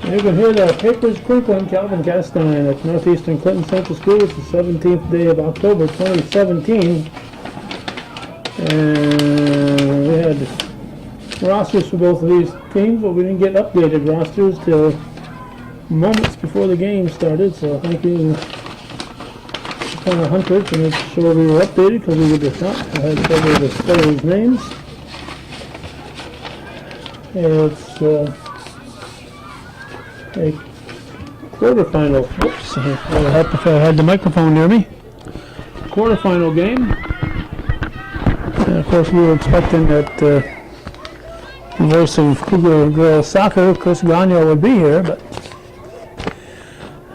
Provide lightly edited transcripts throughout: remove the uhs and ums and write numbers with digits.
You can hear the papers crinkling. Calvin Castine at Northeastern Clinton Central School. It's the 17th day of October 2017. And we had rosters for both of these teams, but we didn't get updated rosters till moments before the game started. So thank you, Connor Hunter, to make sure we were updated, because we would have not had several of the players' names. It's a quarterfinal. Oops, I would help if I had the microphone near me. Quarterfinal game. And of course, we were expecting that the voice of Cougar girls soccer, Chris Gagnon, would be here, but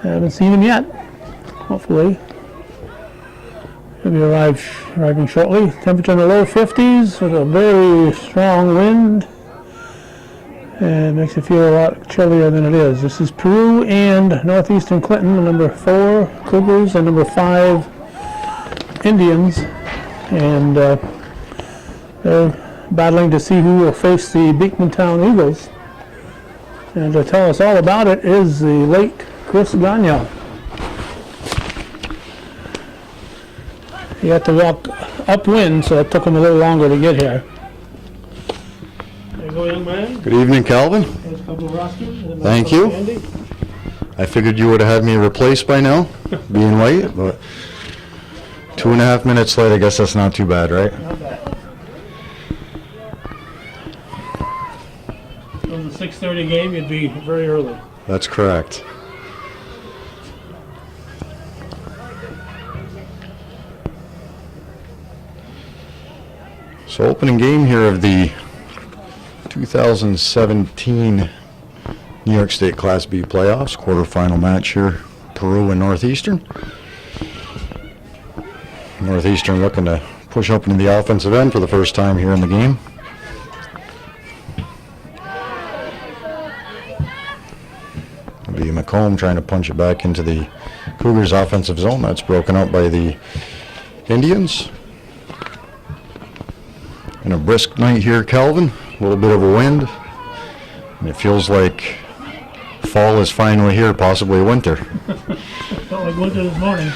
I haven't seen him yet. Hopefully, he'll be arriving shortly. Temperature in the low 50s with a very strong wind. It makes it feel a lot chillier than it is. This is Peru and Northeastern Clinton, number 4 Cougars and number 5 Indians, and they're battling to see who will face the Beekmantown Eagles. And to tell us all about it is the late Chris Gagnon. He had to walk upwind, so it took him a little longer to get here. There you go, young man. Good evening, Calvin. There's a couple of rosters. Thank you. Andy. I figured you would have had me replaced by now, being late, but 2.5 minutes late, I guess that's not too bad, right? Not bad. If it was a 6:30 game, you'd be very early. That's correct. So opening game here of the 2017 New York State Class B playoffs, quarterfinal match here, Peru and Northeastern. Northeastern looking to push up into the offensive end for the first time here in the game. It'll be McComb trying to punch it back into the Cougars' offensive zone. That's broken up by the Indians. And a brisk night here, Calvin. A little bit of a wind. And it feels like fall is finally here, possibly winter. Felt like winter this morning.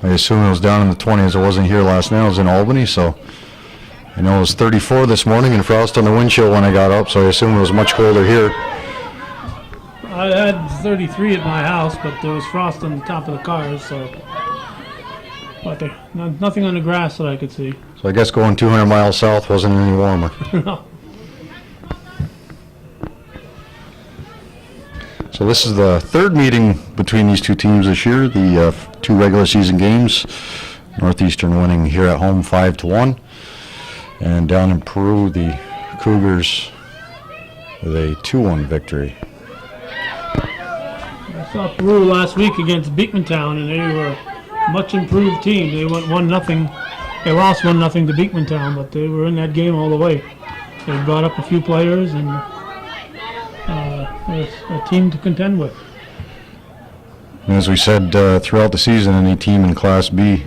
I assume it was down in the 20s. I wasn't here last night. I was in Albany, so I know it was 34 this morning and frost on the windshield when I got up, so I assume it was much colder here. I had 33 at my house, but there was frost on the top of the cars, so. But nothing on the grass that I could see. So I guess going 200 miles south wasn't any warmer. No. So this is the third meeting between these two teams this year, the 2 regular season games. Northeastern winning here at home 5-1. And down in Peru, the Cougars with a 2-1 victory. I saw Peru last week against Beekmantown, and they were a much improved team. They went 1-0. They lost 1-0 to Beekmantown, but they were in that game all the way. They brought up a few players, and it's a team to contend with. And as we said throughout the season, any team in Class B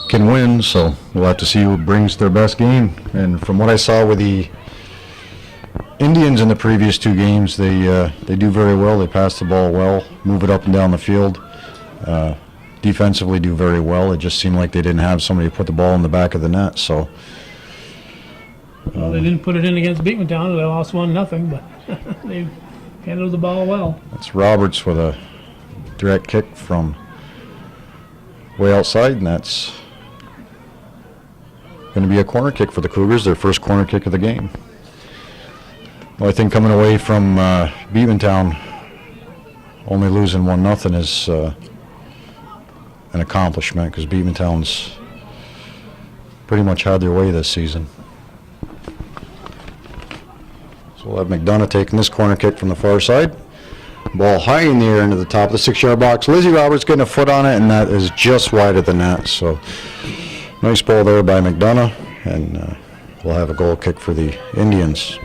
can win, so we'll have to see who brings their best game. And from what I saw with the Indians in the previous 2 games, they do very well. They pass the ball well, move it up and down the field. Defensively do very well. It just seemed like they didn't have somebody to put the ball in the back of the net. So, well, they didn't put it in against Beekmantown. They lost 1-0, but they handled the ball well. That's Roberts with a direct kick from way outside, and that's going to be a corner kick for the Cougars, their first corner kick of the game. Well, I think coming away from Beekmantown only losing 1-0 is an accomplishment, because Beekmantown's pretty much had their way this season. So we'll have McDonough taking this corner kick from the far side. Ball high in the air into the top of the 6-yard box. Lizzie Roberts getting a foot on it, and that is just wide of the net. So nice ball there by McDonough, and we'll have a goal kick for the Indians.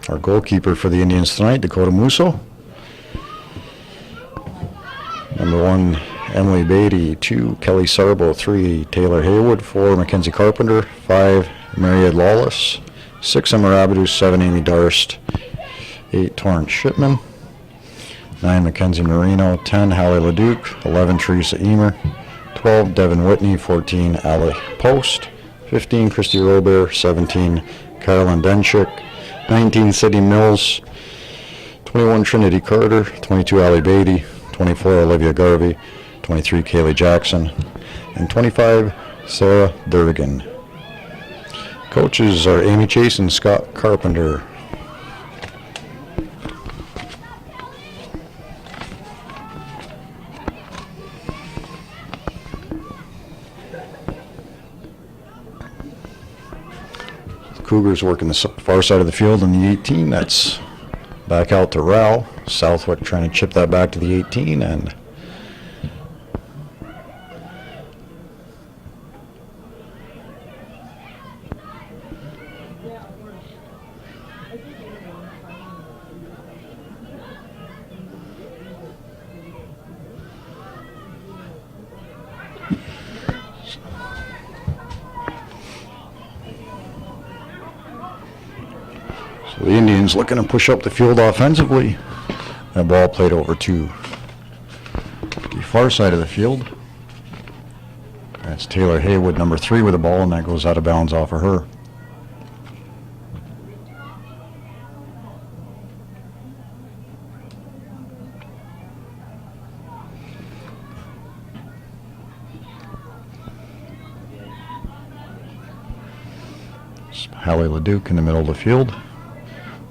Our goalkeeper for the Indians tonight, Dakota Musso. 1, Emily Beatty. 2, Kelly Sarbo. 3, Taylor Haywood. 4, Mackenzie Carpenter. 5, Mariette Lawless. 6, Emma Rabidou. 7, Amy Darst. 8, Torrance Shipman. 9, Mackenzie Marino. 10, Hallie Leduc. 11, Teresa Emer. 12, Devin Whitney. 14, Ali Post. 15, Christy Robert. 17, Carolyn Denchik. 19, Sydney Mills. 21, Trinity Carter. 22, Ali Beatty. 24, Olivia Garvey. 23, Kaylee Jackson. And 25, Sarah Durgan. Coaches are Amy Chase and Scott Carpenter. Cougars working the far side of the field in the 18. That's back out to Rao. Southwick trying to chip that back to the 18, and so the Indians looking to push up the field offensively. That ball played over to the far side of the field. That's Taylor Haywood, number 3, with the ball, and that goes out of bounds off of her. Hallie Leduc in the middle of the field.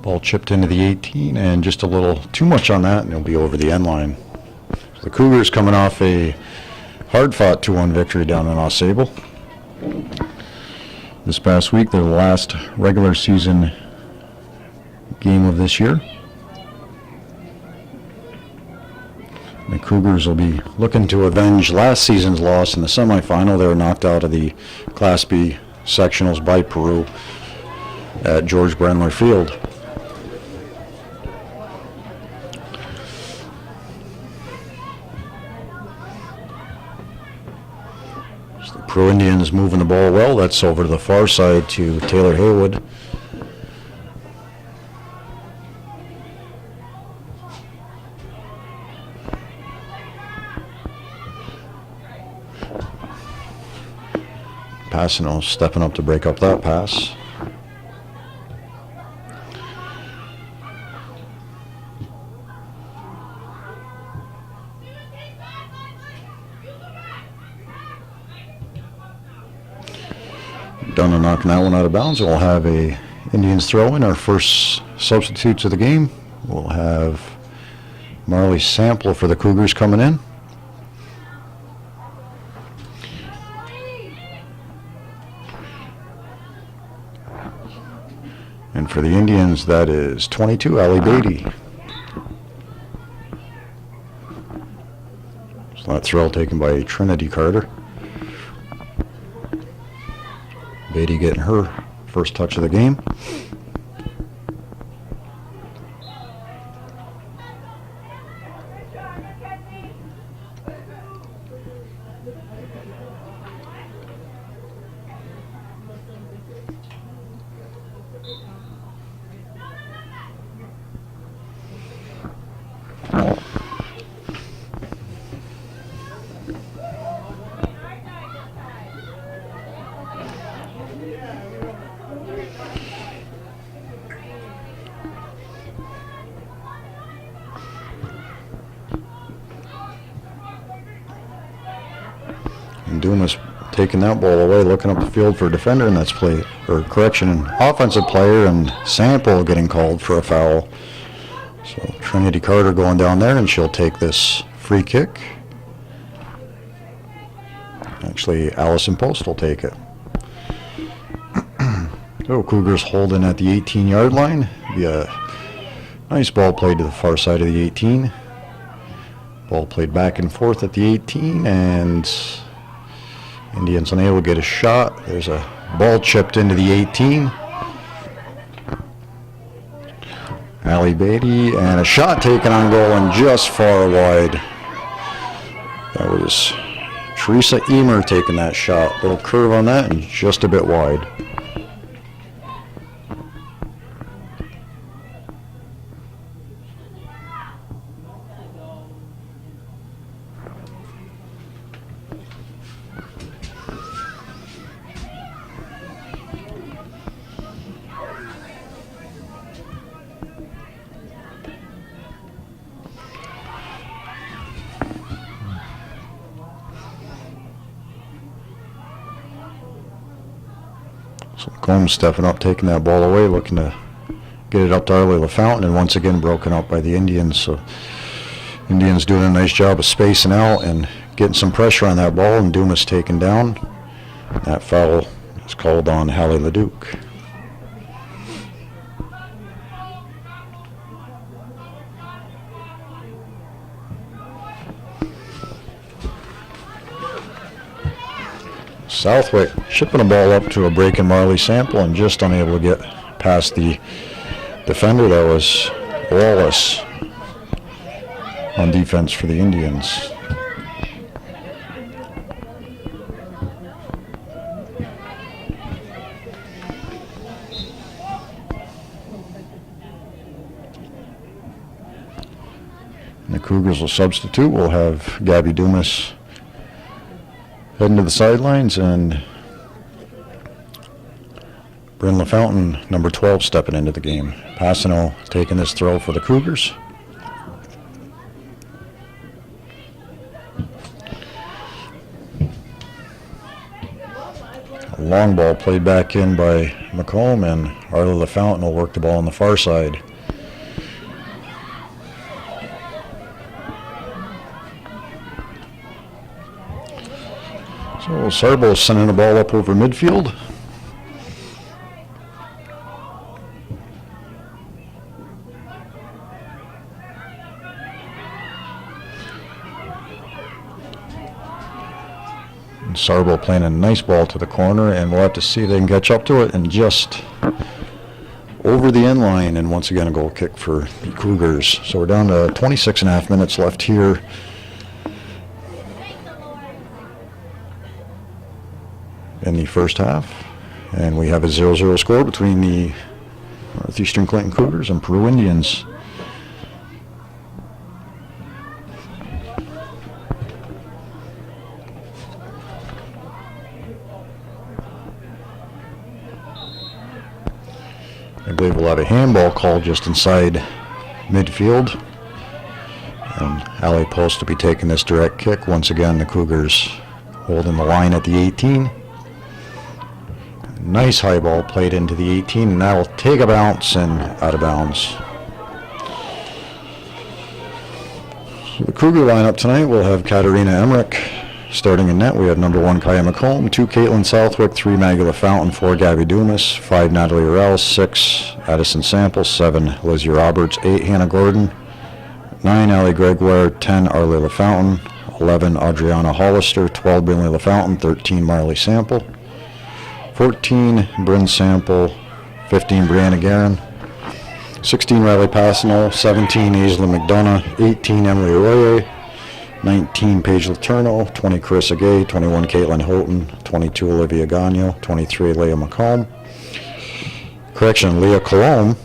Ball chipped into the 18, and just a little too much on that, and it'll be over the end line. So the Cougars coming off a hard-fought 2-1 victory down in AuSable. This past week, their last regular season game of this year. The Cougars will be looking to avenge last season's loss in the semifinal. They were knocked out of the Class B sectionals by Peru at George Brenler Field. So the Peru Indians moving the ball well. That's over to the far side to Taylor Haywood. Passano stepping up to break up that pass. Dunn knocking that one out of bounds. We'll have a Indians throw in. Our first substitutes of the game. We'll have Marley Sample for the Cougars coming in. And for the Indians, that is 22, Ali Beatty. So that throw taken by Trinity Carter. Beatty getting her first touch of the game. And Dumas taking that ball away, looking up the field for a defender, and that's play, or correction, an offensive player, and Sample getting called for a foul. So Trinity Carter going down there, and she'll take this free kick. Actually, Allison Post will take it. So Cougars holding at the 18-yard line. Be a nice ball played to the far side of the 18. Ball played back and forth at the 18, and Indians unable to get a shot. There's a ball chipped into the 18. Ali Beatty, and a shot taken on goal and just far wide. That was Teresa Emer taking that shot. Little curve on that and just a bit wide. So Combs stepping up, taking that ball away, looking to get it up to Arlie LaFountain, and once again broken up by the Indians. So Indians doing a nice job of spacing out and getting some pressure on that ball, and Dumas taken down. That foul is called on Hallie Leduc. Southwick shipping a ball up to a break and Marley Sample and just unable to get past the defender. That was Wallace on defense for the Indians. And the Cougars will substitute. We'll have Gabby Dumas heading to the sidelines, and Bryn LaFountain, number 12, stepping into the game. Passano taking this throw for the Cougars. A long ball played back in by McComb, and Arlie LaFountain will work the ball on the far side. So Sarbo sending the ball up over midfield. And Sarbo playing a nice ball to the corner, and we'll have to see if they can catch up to it, and just over the end line, and once again a goal kick for the Cougars. So we're down to 26 and a half minutes left here in the first half, and we have a 0-0 score between the Northeastern Clinton Cougars and Peru Indians. I believe we'll have a handball called just inside midfield, and alley post to be taking this direct kick. Once again, the Cougars holding the line at the 18. Nice high ball played into the 18, and that'll take a bounce and out of bounds. So the Cougar lineup tonight, we'll have Katarina Emmerich starting in net. We have number 1 Kaya McComb, 2 Caitlin Southwick, 3 Maggie LaFountain, 4 Gabby Dumas, 5 Natalie Urell, 6 Addison Sample, 7 Lizzie Roberts, 8 Hannah Gordon, 9 Allie Gregoire, 10 Arlie LaFountain, 11 Adriana Hollister, 12 Brinley LaFountain, 13 Marley Sample, 14 Bryn Sample, 15 Brianna Guerin, 16 Riley Passano, 17 Aislinn McDonough, 18 Emily Arroyo, 19 Paige Letourneau, 20 Carissa Gay, 21 Caitlin Houghton, 22 Olivia Gagno, 23 Leah McComb. Correction, Leah Colomb.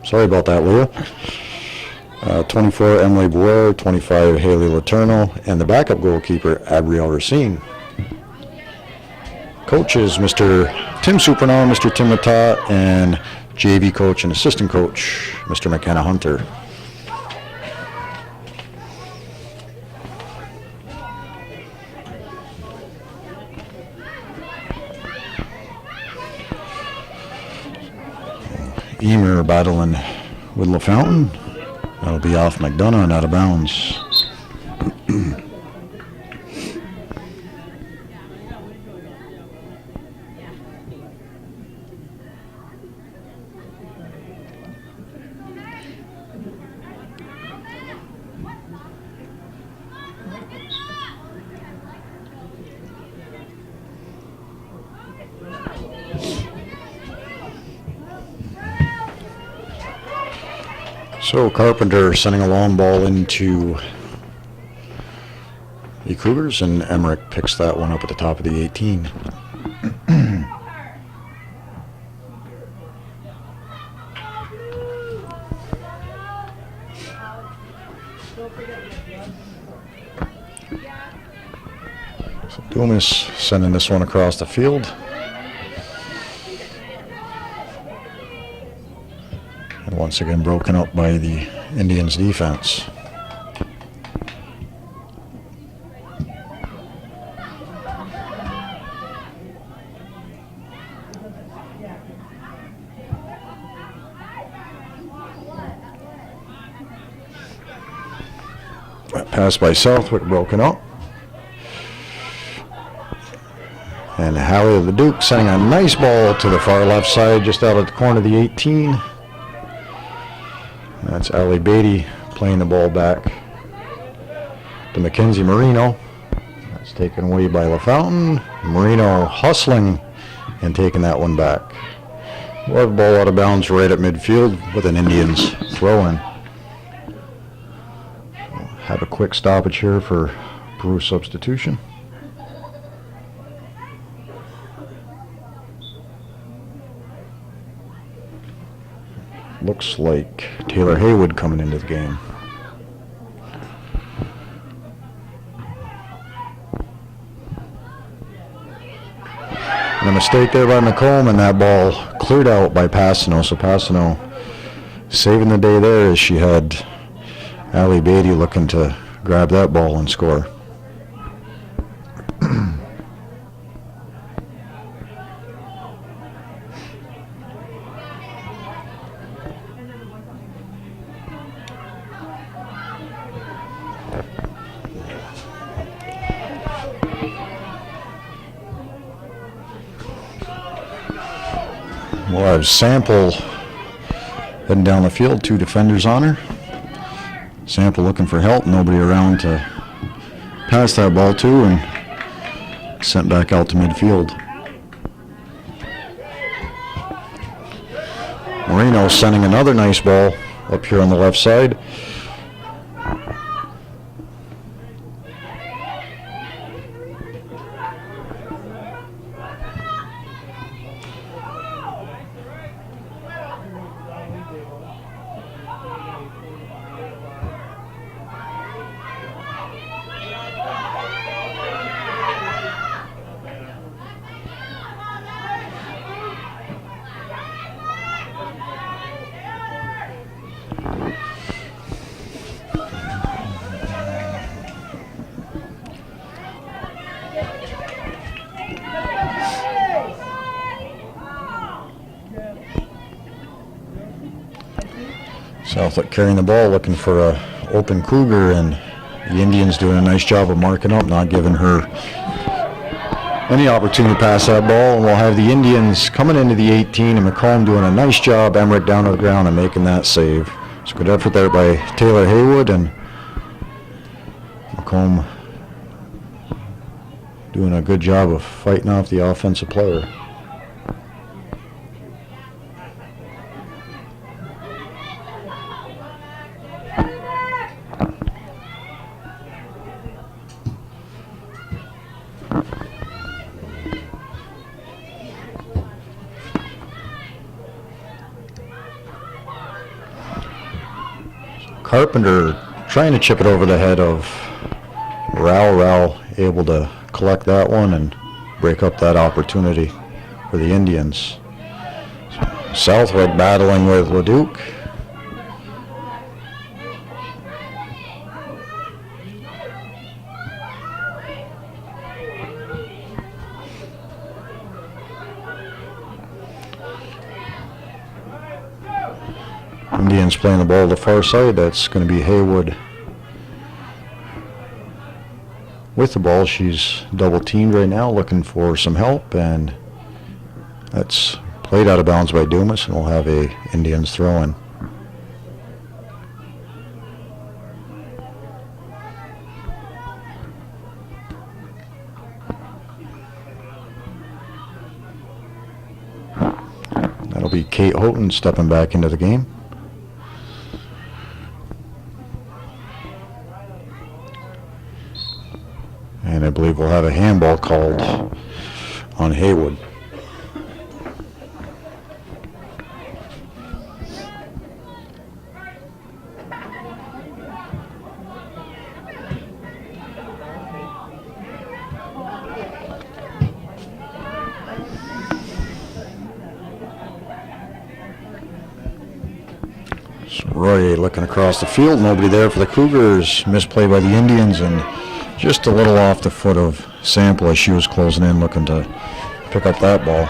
Sorry about that, Leah. 24 Emily Boer, 25 Haley Letourneau, and the backup goalkeeper, Abrielle Racine. Coaches, Mr. Tim Supernall, Mr. Tim Matat, and JV coach and assistant coach, Mr. McKenna Hunter. Emer battling with LaFountain. That'll be off McDonough and out of bounds. So Carpenter sending a long ball into the Cougars, and Emmerich picks that one up at the top of the 18. So Dumas sending this one across the field. And once again broken up by the Indians defense. Pass by Southwick broken up. And Hallie the Duke sending a nice ball to the far left side, just out at the corner of the 18. That's Ali Beatty playing the ball back to Mackenzie Marino. That's taken away by LaFountain. Marino hustling and taking that one back. We'll have the ball out of bounds right at midfield with an Indians throw-in. Have a quick stoppage here for Peru substitution. Looks like Taylor Haywood coming into the game. And a mistake there by McComb, and that ball cleared out by Passano. So Passano saving the day there as she had Ali Beatty looking to grab that ball and score. We'll have Sample heading down the field, 2 defenders on her. Sample looking for help, nobody around to pass that ball to, and sent back out to midfield. Marino sending another nice ball up here on the left side. Southwick carrying the ball, looking for a open Cougar, and the Indians doing a nice job of marking up, not giving her any opportunity to pass that ball. And we'll have the Indians coming into the 18, and McComb doing a nice job, Emmerich down to the ground and making that save. It's a good effort there by Taylor Haywood, and McComb doing a good job of fighting off the offensive player. Carpenter trying to chip it over the head of Rao. Rao able to collect that one and break up that opportunity for the Indians. Southwick battling with LeDuc. Indians playing the ball to the far side. That's going to be Haywood with the ball. She's double teamed right now, looking for some help, and that's played out of bounds by Dumas, and we'll have a Indians throw in. That'll be Kate Houghton stepping back into the game. I believe we'll have a handball called on Haywood. So Roy looking across the field, nobody there for the Cougars. Misplay by the Indians, and just a little off the foot of Sample as she was closing in, looking to pick up that ball.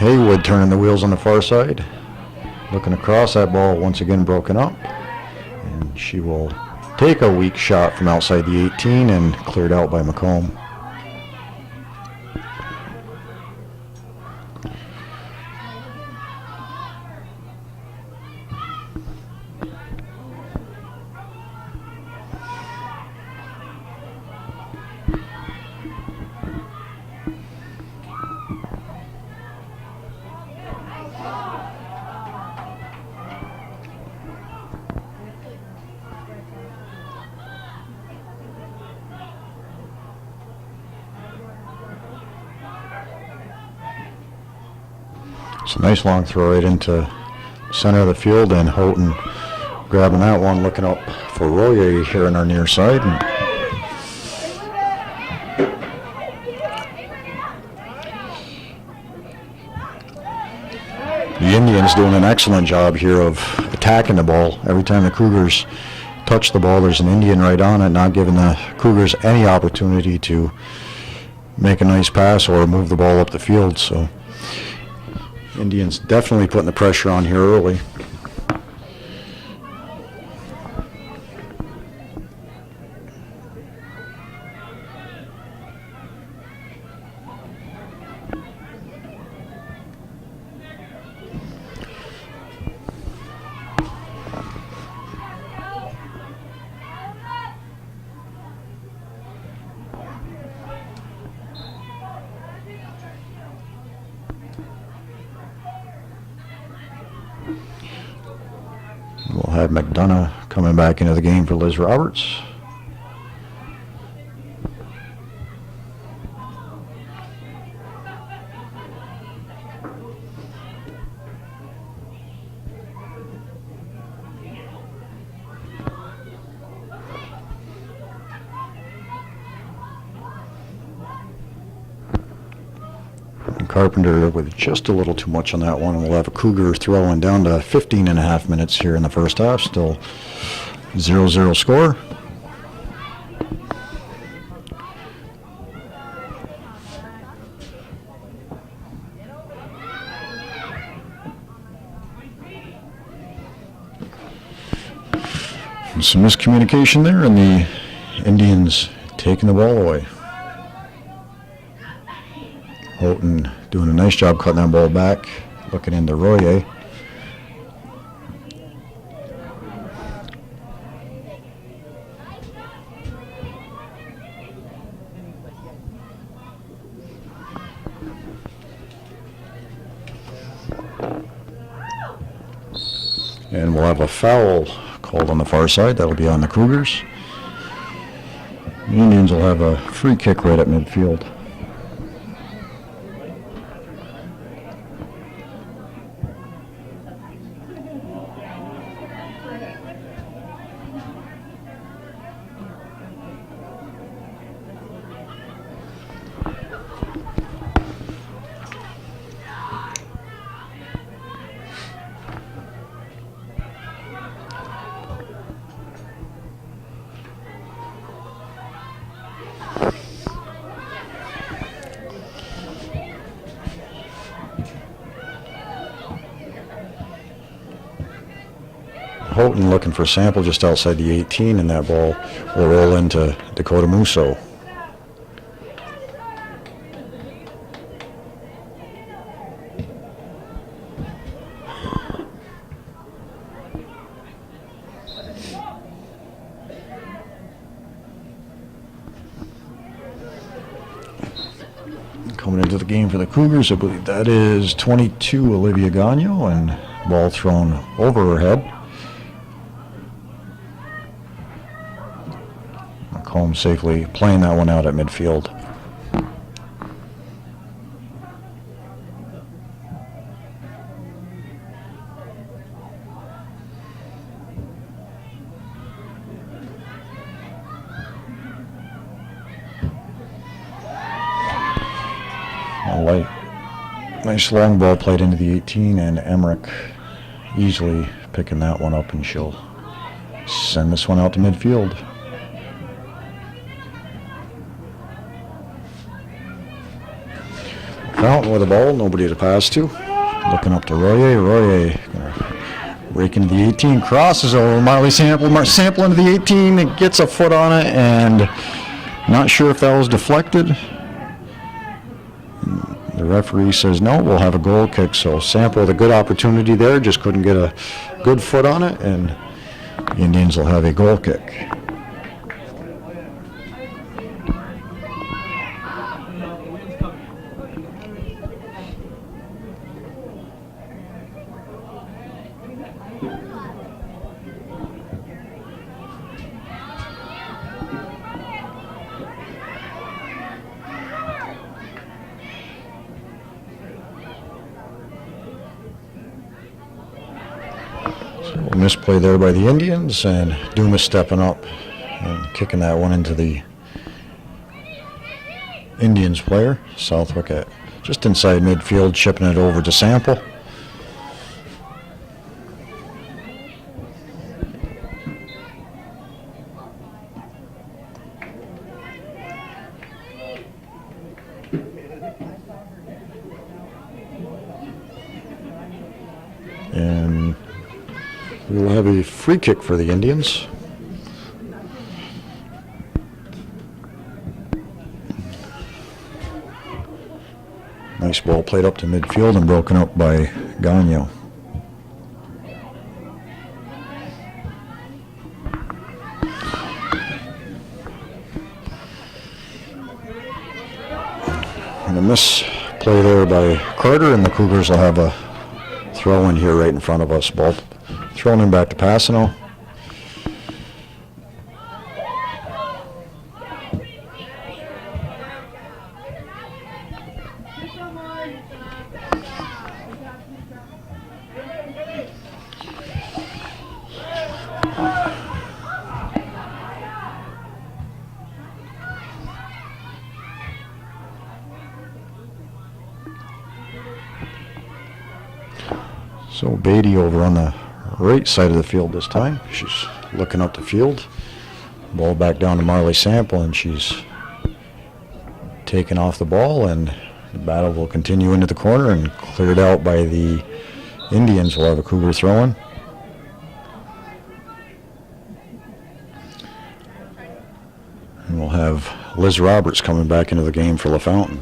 Haywood turning the wheels on the far side. Looking across, that ball once again broken up. And she will take a weak shot from outside the 18 and cleared out by McComb. It's a nice long throw right into center of the field, and Houghton grabbing that one, looking up for Royer here on our near side. And the Indians doing an excellent job here of attacking the ball. Every time the Cougars touch the ball, there's an Indian right on it, not giving the Cougars any opportunity to make a nice pass or move the ball up the field. So Indians definitely putting the pressure on here early. We'll have McDonough coming back into the game for Liz Roberts. Carpenter with just a little too much on that one, and we'll have a Cougar throwing down to 15 and a half minutes here in the first half. Still 0-0 score. And some miscommunication there, and the Indians taking the ball away. Houghton doing a nice job cutting that ball back, looking into Royer. And we'll have a foul called on the far side. That'll be on the Cougars. The Indians will have a free kick right at midfield. Houghton looking for Sample just outside the 18, and that ball will roll into Dakota Musso. Coming into the game for the Cougars, I believe that is 22, Olivia Gagno, and ball thrown over her head. McComb safely playing that one out at midfield. Nice long ball played into the 18, and Emmerich easily picking that one up, and she'll send this one out to midfield. Fountain with the ball, nobody to pass to. Looking up to Royer. Royer gonna break into the 18, crosses over Marley Sample. Sample into the 18, it gets a foot on it, and not sure if that was deflected. The referee says no, we'll have a goal kick. So Sample with a good opportunity there, just couldn't get a good foot on it, and the Indians will have a goal kick. Misplay there by the Indians, and Dumas stepping up and kicking that one into the Indians player. Southwick at just inside midfield, chipping it over to Sample. And we'll have a free kick for the Indians. Nice ball played up to midfield and broken up by Gagno. And a misplay there by Carter, and the Cougars will have a throw in here right in front of us. Ball thrown in back to Passano. So Beatty over on the right side of the field this time. She's looking up the field. Ball back down to Marley Sample, and she's taken off the ball, and the battle will continue into the corner and cleared out by the Indians. We'll have a Cougar throw-in. And we'll have Liz Roberts coming back into the game for LaFountain.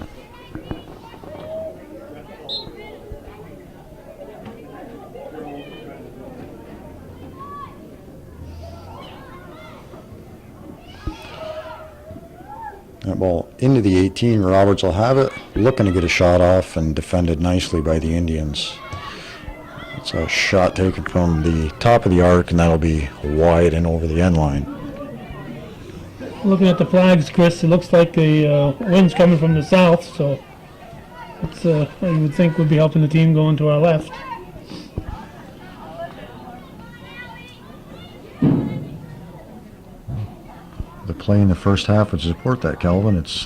That ball into the 18, Roberts will have it, looking to get a shot off, and defended nicely by the Indians. It's a shot taken from the top of the arc, and that'll be wide and over the end line. Looking at the flags, Chris, it looks like the wind's coming from the south, so it's I would think would be helping the team going to our left. The play in the first half would support that, Calvin. It's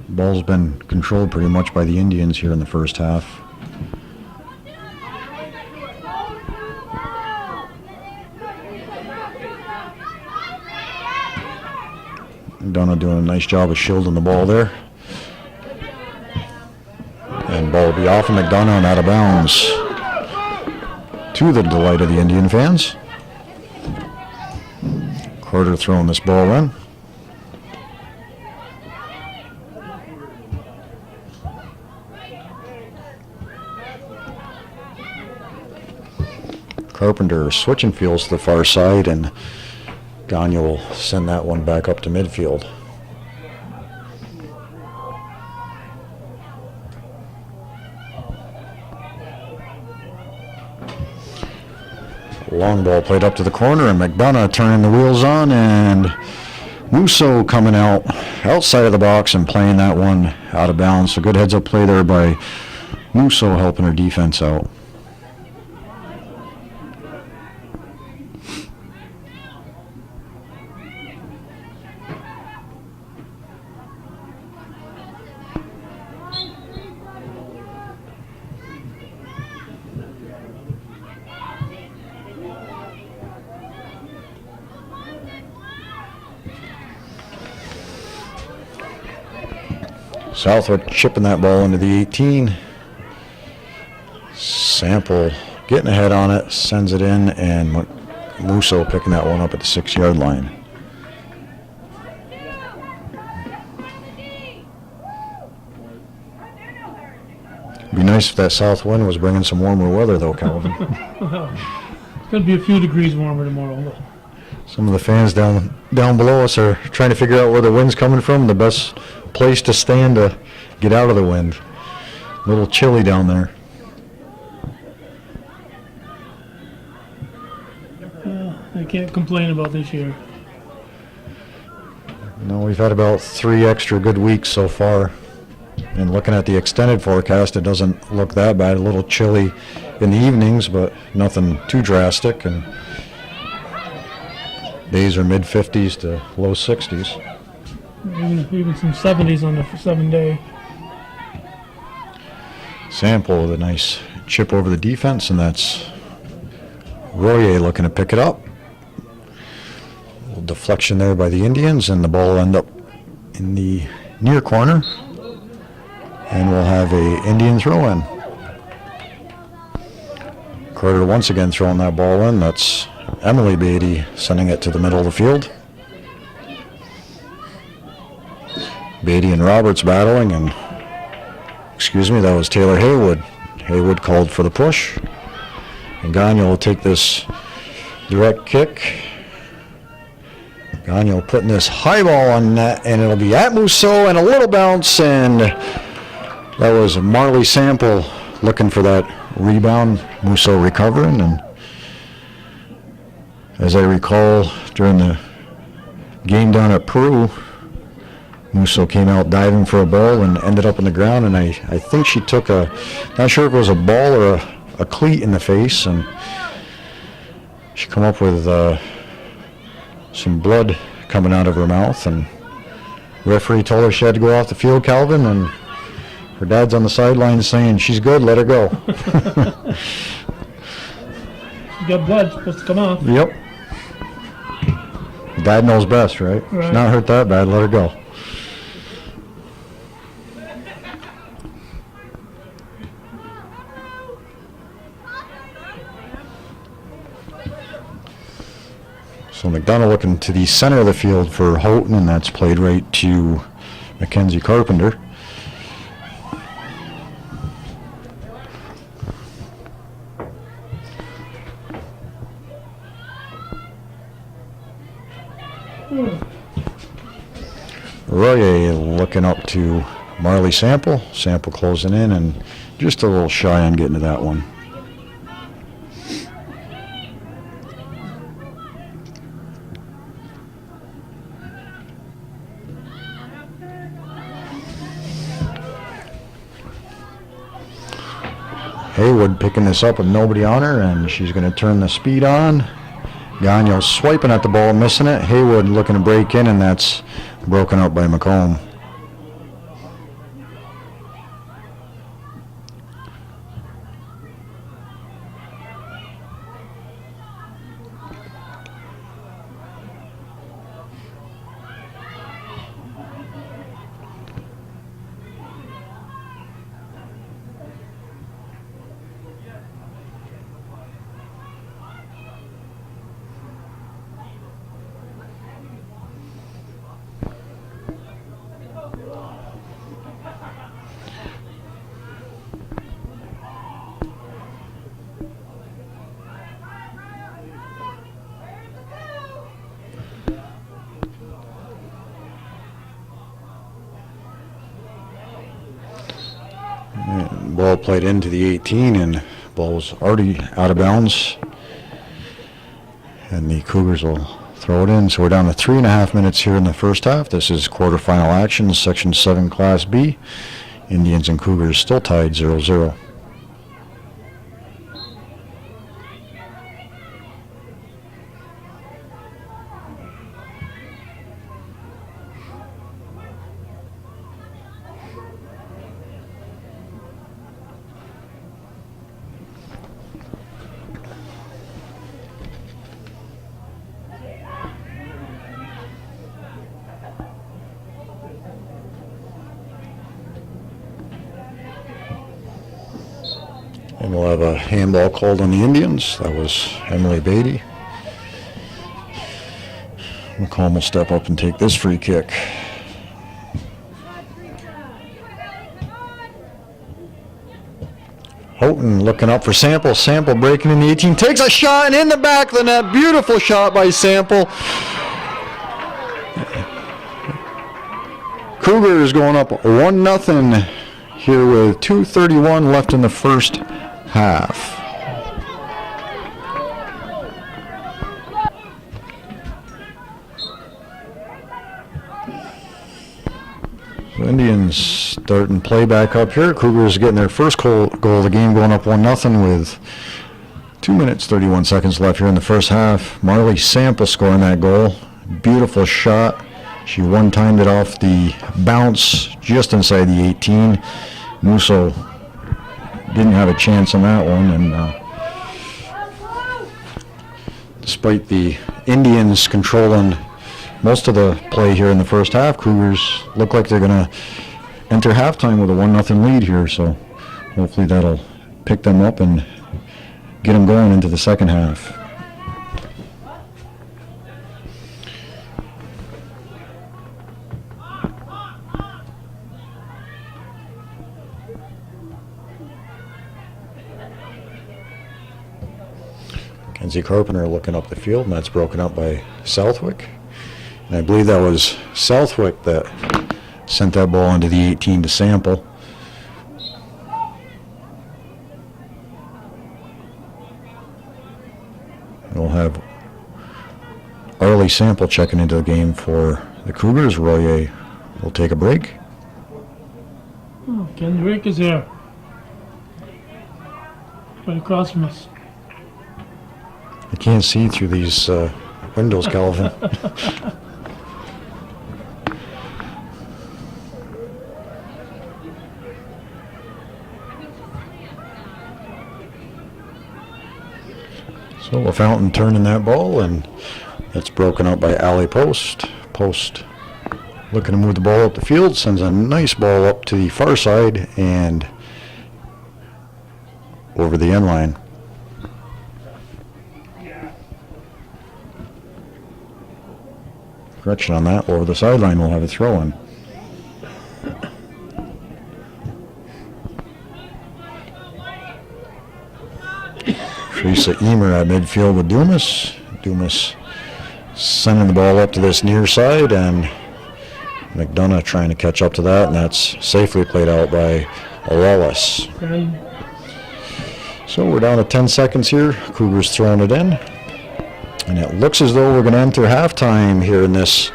ball's been controlled pretty much by the Indians here in the first half. Donna doing a nice job of shielding the ball there. And ball will be off of McDonough and out of bounds. to the delight of the Indian fans. Carter throwing this ball in. Carpenter switching fields to the far side, and Gagne will send that one back up to midfield. Long ball played up to the corner, and McDonough turning the wheels on, and Musso coming out outside of the box and playing that one out of bounds. So good heads-up play there by Musso, helping her defense out. Southwood chipping that ball into the 18. Sample getting ahead on it, sends it in, and Musso picking that one up at the 6-yard line. It'd be nice if that south wind was bringing some warmer weather, though, Calvin. Well, it's going to be a few degrees warmer tomorrow. Some of the fans down below us are trying to figure out where the wind's coming from, the best place to stand to get out of the wind. A little chilly down there. I can't complain about this year. No, we've had about 3 extra good weeks so far. And looking at the extended forecast, it doesn't look that bad. A little chilly in the evenings, but nothing too drastic. And days are mid-50s to low 60s. Even some 70s on the 7-day. Sample with a nice chip over the defense, and that's Royer looking to pick it up. A little deflection there by the Indians, and the ball will end up in the near corner. And we'll have a Indian throw-in. Carter once again throwing that ball in. That's Emily Beatty sending it to the middle of the field. Beatty and Roberts battling, and that was Taylor Haywood. Haywood called for the push. And Gagne will take this direct kick. Gagne putting this high ball on net, and it'll be at Musso, and a little bounce, and that was Marley Sample looking for that rebound. Musso recovering, and as I recall during the game down at Peru, Musso came out diving for a ball and ended up on the ground, and I think she took not sure if it was a ball or a cleat in the face, and she come up with some blood coming out of her mouth, and referee told her she had to go off the field, Calvin, and her dad's on the sideline saying, "She's good, let her go." She got blood, supposed to come off. Yep. Dad knows best, right? Right. She's not hurt that bad, let her go. So McDonough looking to the center of the field for Houghton, and that's played right to Mackenzie Carpenter. Royer looking up to Marley Sample. Sample closing in, and just a little shy on getting to that one. Haywood picking this up with nobody on her, and she's going to turn the speed on. Gagne swiping at the ball, missing it. Haywood looking to break in, and that's broken up by McComb. Ball played into the 18, and ball was already out of bounds. And the Cougars will throw it in. So we're down to 3.5 minutes here in the first half. This is quarterfinal action, Section 7 Class B. Indians and Cougars still tied 0-0. And we'll have a handball called on the Indians. That was Emily Beatty. McComb will step up and take this free kick. Houghton looking up for Sample. Sample breaking in the 18. Takes a shot and in the back of the net. Beautiful shot by Sample. Cougars going up 1-0 here with 2:31 left in the first half. So Indians starting play back up here. Cougars getting their first goal of the game, going up 1-0 with 2 minutes 31 seconds left here in the first half. Marley Sample scoring that goal. Beautiful shot. She one-timed it off the bounce just inside the 18. Musso didn't have a chance on that one, and despite the Indians controlling most of the play here in the first half, Cougars look like they're going to enter halftime with a 1-0 lead here, so hopefully that'll pick them up and get them going into the second half. Kenzie Carpenter looking up the field, and that's broken up by Southwick. And I believe that was Southwick that sent that ball into the 18 to Sample. We'll have Arlie Sample checking into the game for the Cougars. Royer will take a break. Oh, Kendrick is there. Right across from us. I can't see through these windows, Calvin. So a Fountain turning that ball, and that's broken up by Allie Post. Post looking to move the ball up the field, sends a nice ball up to the far side and over the end line. Correction on that, over the sideline we'll have a throw in. Teresa Emer at midfield with Dumas. Dumas sending the ball up to this near side, and McDonough trying to catch up to that, and that's safely played out by Wallace. Okay. So we're down to 10 seconds here. Cougars throwing it in. And it looks as though we're going to enter halftime here in this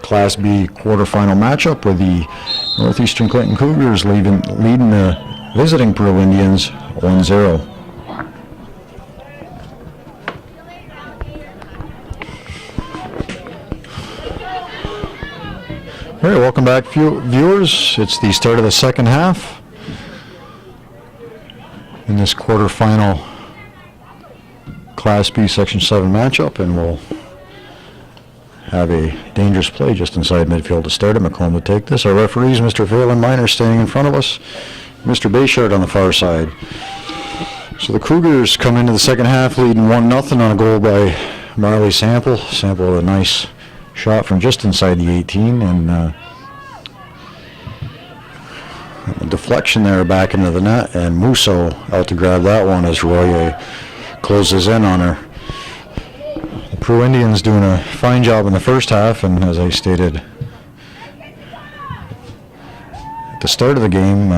Class B quarterfinal matchup with the Northeastern Clinton Cougars leading the visiting Peru Indians 1-0. All right, welcome back, viewers. It's the start of the second half in this quarterfinal Class B Section 7 matchup, and we'll have a dangerous play just inside midfield to start it. McComb will take this. Our referees, Mr. Phelan Miner standing in front of us, Mr. Bayshard on the far side. So the Cougars come into the second half leading 1-0 on a goal by Marley Sample. Sample with a nice shot from just inside the 18, and a deflection there back into the net, and Musso out to grab that one as Royer closes in on her. The Peru Indians doing a fine job in the first half, and as I stated at the start of the game,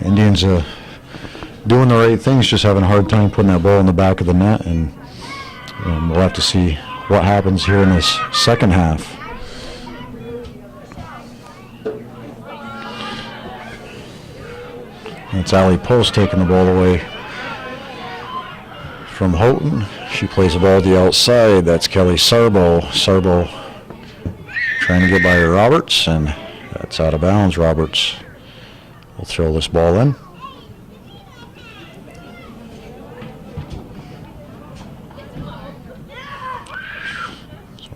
Indians doing the right things, just having a hard time putting that ball in the back of the net, and we'll have to see what happens here in this second half. That's Allie Post taking the ball away from Houghton. She plays the ball to the outside. That's Kelly Sarbo. Sarbo trying to get by Roberts, and that's out of bounds. Roberts will throw this ball in.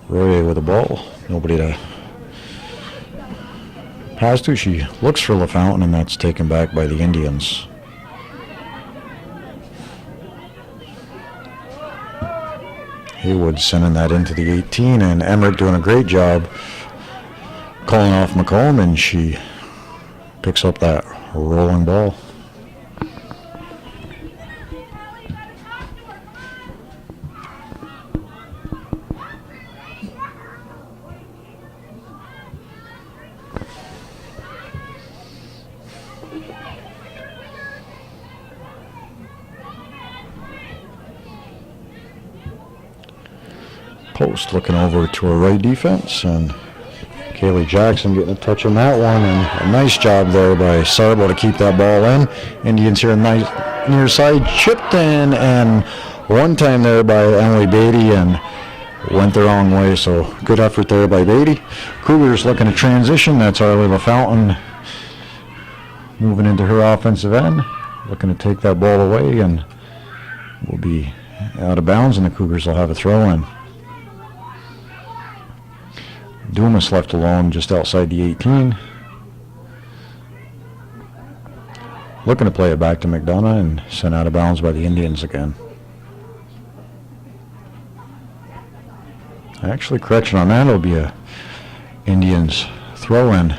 Royer with the ball. Nobody to pass to. She looks for LaFountain, and that's taken back by the Indians. Haywood sending that into the 18, and Emmerich doing a great job calling off McComb, and she picks up that rolling ball. Post looking over to her right defense, and Kaylee Jackson getting a touch on that one, and a nice job there by Sarbo to keep that ball in. Indians here nice near side, chipped in, and one time there by Emily Beatty, and went the wrong way, so good effort there by Beatty. Cougars looking to transition. That's Arlie LaFountain moving into her offensive end, looking to take that ball away, and will be out of bounds, and the Cougars will have a throw in. Dumas left alone just outside the 18. Looking to play it back to McDonough, and sent out of bounds by the Indians again. Actually, correction on that, it'll be a Indians throw in.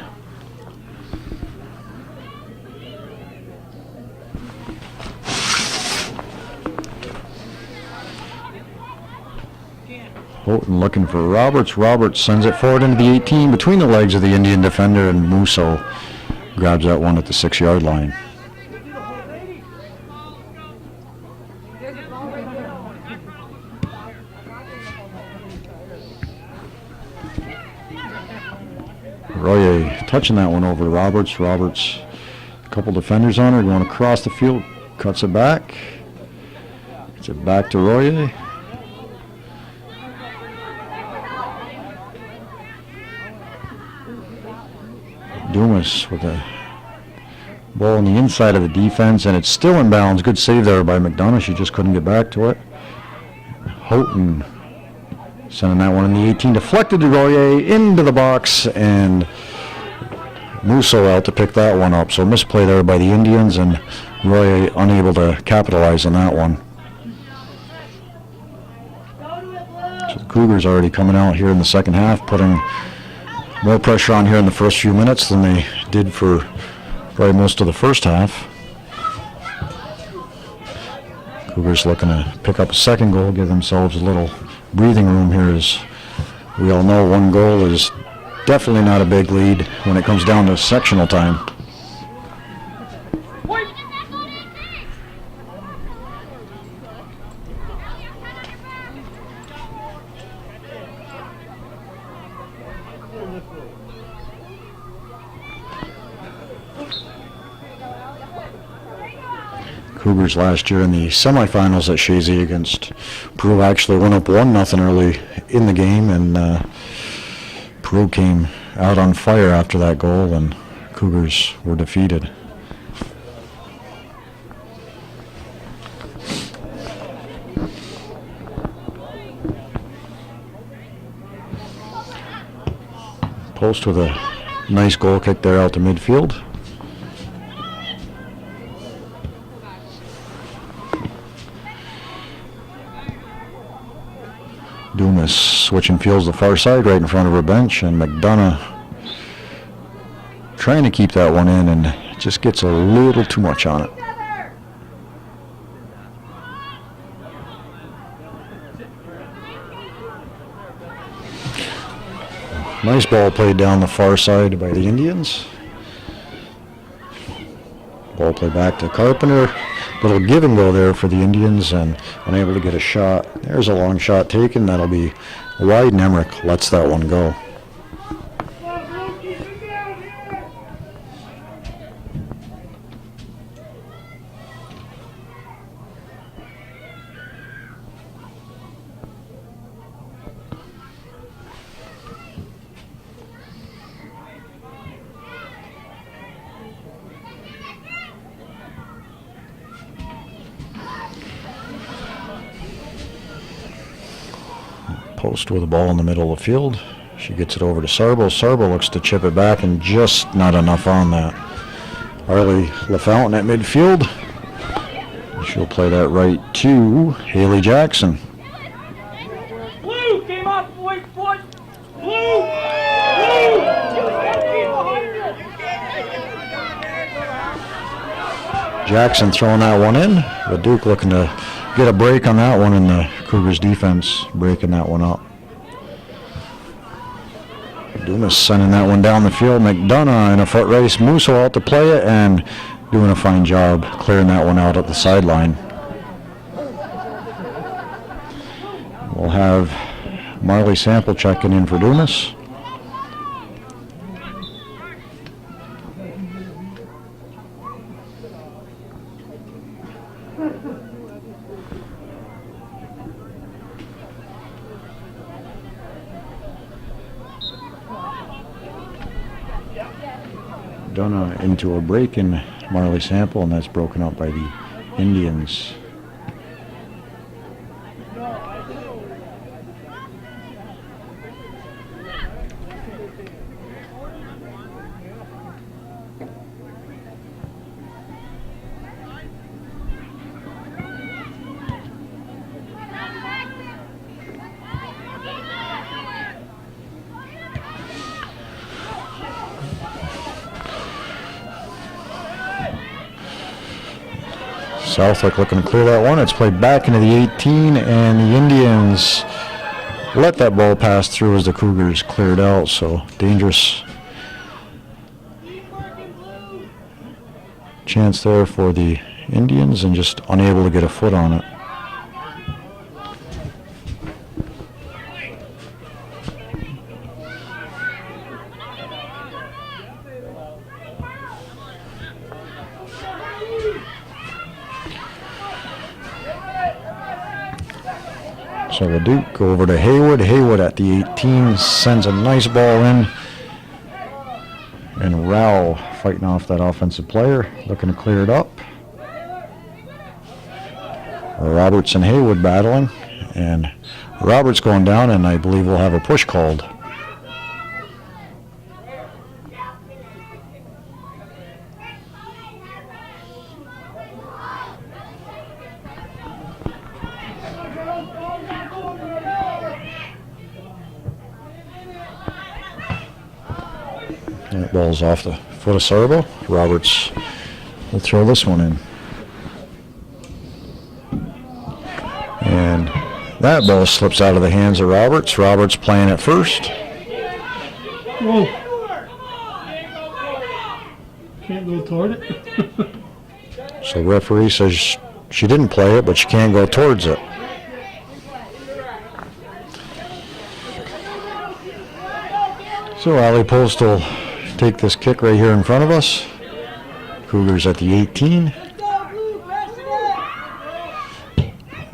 Houghton looking for Roberts. Roberts sends it forward into the 18 between the legs of the Indian defender, and Musso grabs that one at the 6-yard line. Royer touching that one over to Roberts. Roberts, a couple defenders on her, going across the field, cuts it back. Gets it back to Royer. Dumas with a ball on the inside of the defense, and it's still in bounds. Good save there by McDonough. She just couldn't get back to it. Houghton sending that one in the 18, deflected to Royer into the box, and Musso out to pick that one up. So misplay there by the Indians, and Royer unable to capitalize on that one. So the Cougars already coming out here in the second half, putting more pressure on here in the first few minutes than they did for probably most of the first half. Cougars looking to pick up a second goal, give themselves a little breathing room here. As we all know, one goal is definitely not a big lead when it comes down to sectional time. Cougars last year in the semifinals at Chazy against Peru actually went up 1-0 early in the game, and Peru came out on fire after that goal, and Cougars were defeated. Post with a nice goal kick there out to midfield. Dumas switching fields the far side right in front of her bench, and McDonough trying to keep that one in, and just gets a little too much on it. Nice ball played down the far side by the Indians. Ball play back to Carpenter. Little give and go there for the Indians, and unable to get a shot. There's a long shot taken. That'll be wide, and Emmerich lets that one go. Post with the ball in the middle of the field. She gets it over to Sarbo. Sarbo looks to chip it back, and just not enough on that. Arlie LaFountain at midfield. She'll play that right to Haley Jackson. Blue came off the white foot. Blue! Blue! Jackson throwing that one in. The Duke looking to get a break on that one, and the Cougars defense breaking that one up. Dumas sending that one down the field. McDonough in a foot race. Musso out to play it and doing a fine job clearing that one out at the sideline. We'll have Marley Sample checking in for Dumas. Donna into a break in Marley Sample, and that's broken up by the Indians. Southwick looking to clear that one. It's played back into the 18, and the Indians let that ball pass through as the Cougars cleared out. So dangerous chance there for the Indians, and just unable to get a foot on it. So the Duke go over to Haywood. Haywood at the 18 sends a nice ball in. And Rao fighting off that offensive player, looking to clear it up. Roberts and Haywood battling. And Roberts going down, and I believe we'll have a push called. That ball's off the foot of Sarbo. Roberts will throw this one in. And that ball slips out of the hands of Roberts. Roberts playing it first. Whoa. Can't go toward it. So the referee says she didn't play it, but she can't go towards it. So Allie Post will take this kick right here in front of us. Cougars at the 18.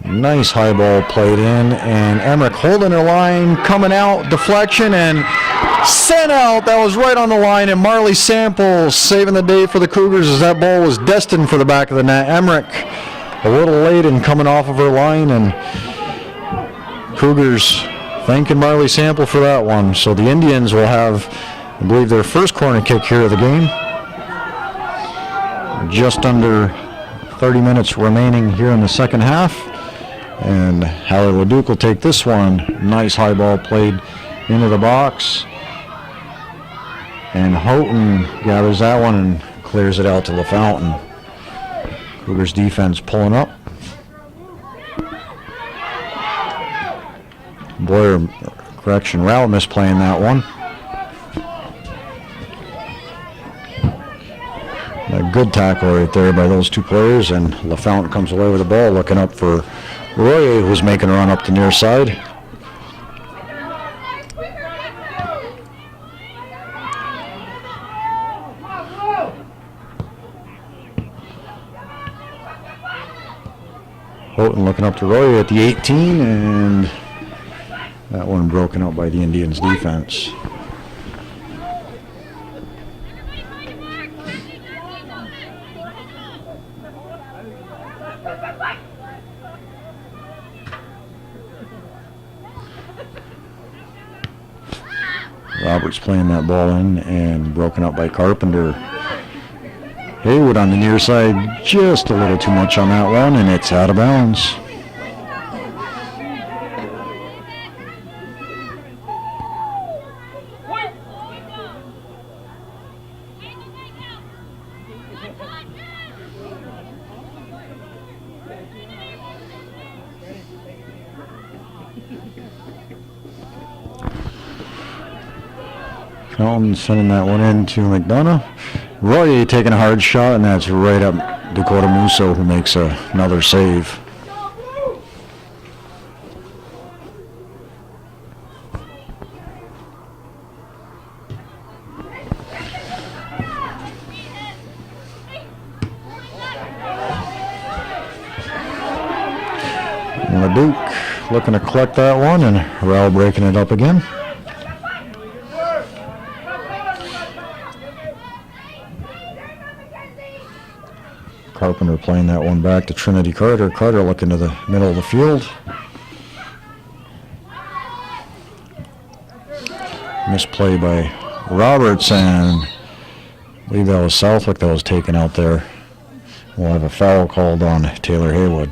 Nice high ball played in, and Emmerich holding her line, coming out, deflection, and sent out. That was right on the line, and Marley Sample saving the day for the Cougars as that ball was destined for the back of the net. Emmerich a little late in coming off of her line, and Cougars thanking Marley Sample for that one. So the Indians will have, I believe, their first corner kick here of the game. Just under 30 minutes remaining here in the second half. And Hallie Leduc will take this one. Nice high ball played into the box. And Houghton gathers that one and clears it out to LaFountain. Cougars defense pulling up. Boyer, correction, Rao misplaying that one. A good tackle right there by those two players, and LaFount comes away with the ball, looking up for Royer, who's making a run up the near side. Houghton looking up to Royer at the 18, and that one broken up by the Indians defense. Roberts playing that ball in and broken up by Carpenter. Haywood on the near side, just a little too much on that one, and it's out of bounds. Fountain sending that one in to McDonough. Royer taking a hard shot, and that's right up Dakota Musso, who makes another save. LeDuc looking to collect that one, and Rowell breaking it up again. Carpenter playing that one back to Trinity Carter. Carter looking to the middle of the field. Misplay by Roberts, and I believe that was Southwick that was taken out there. We'll have a foul called on Taylor Haywood.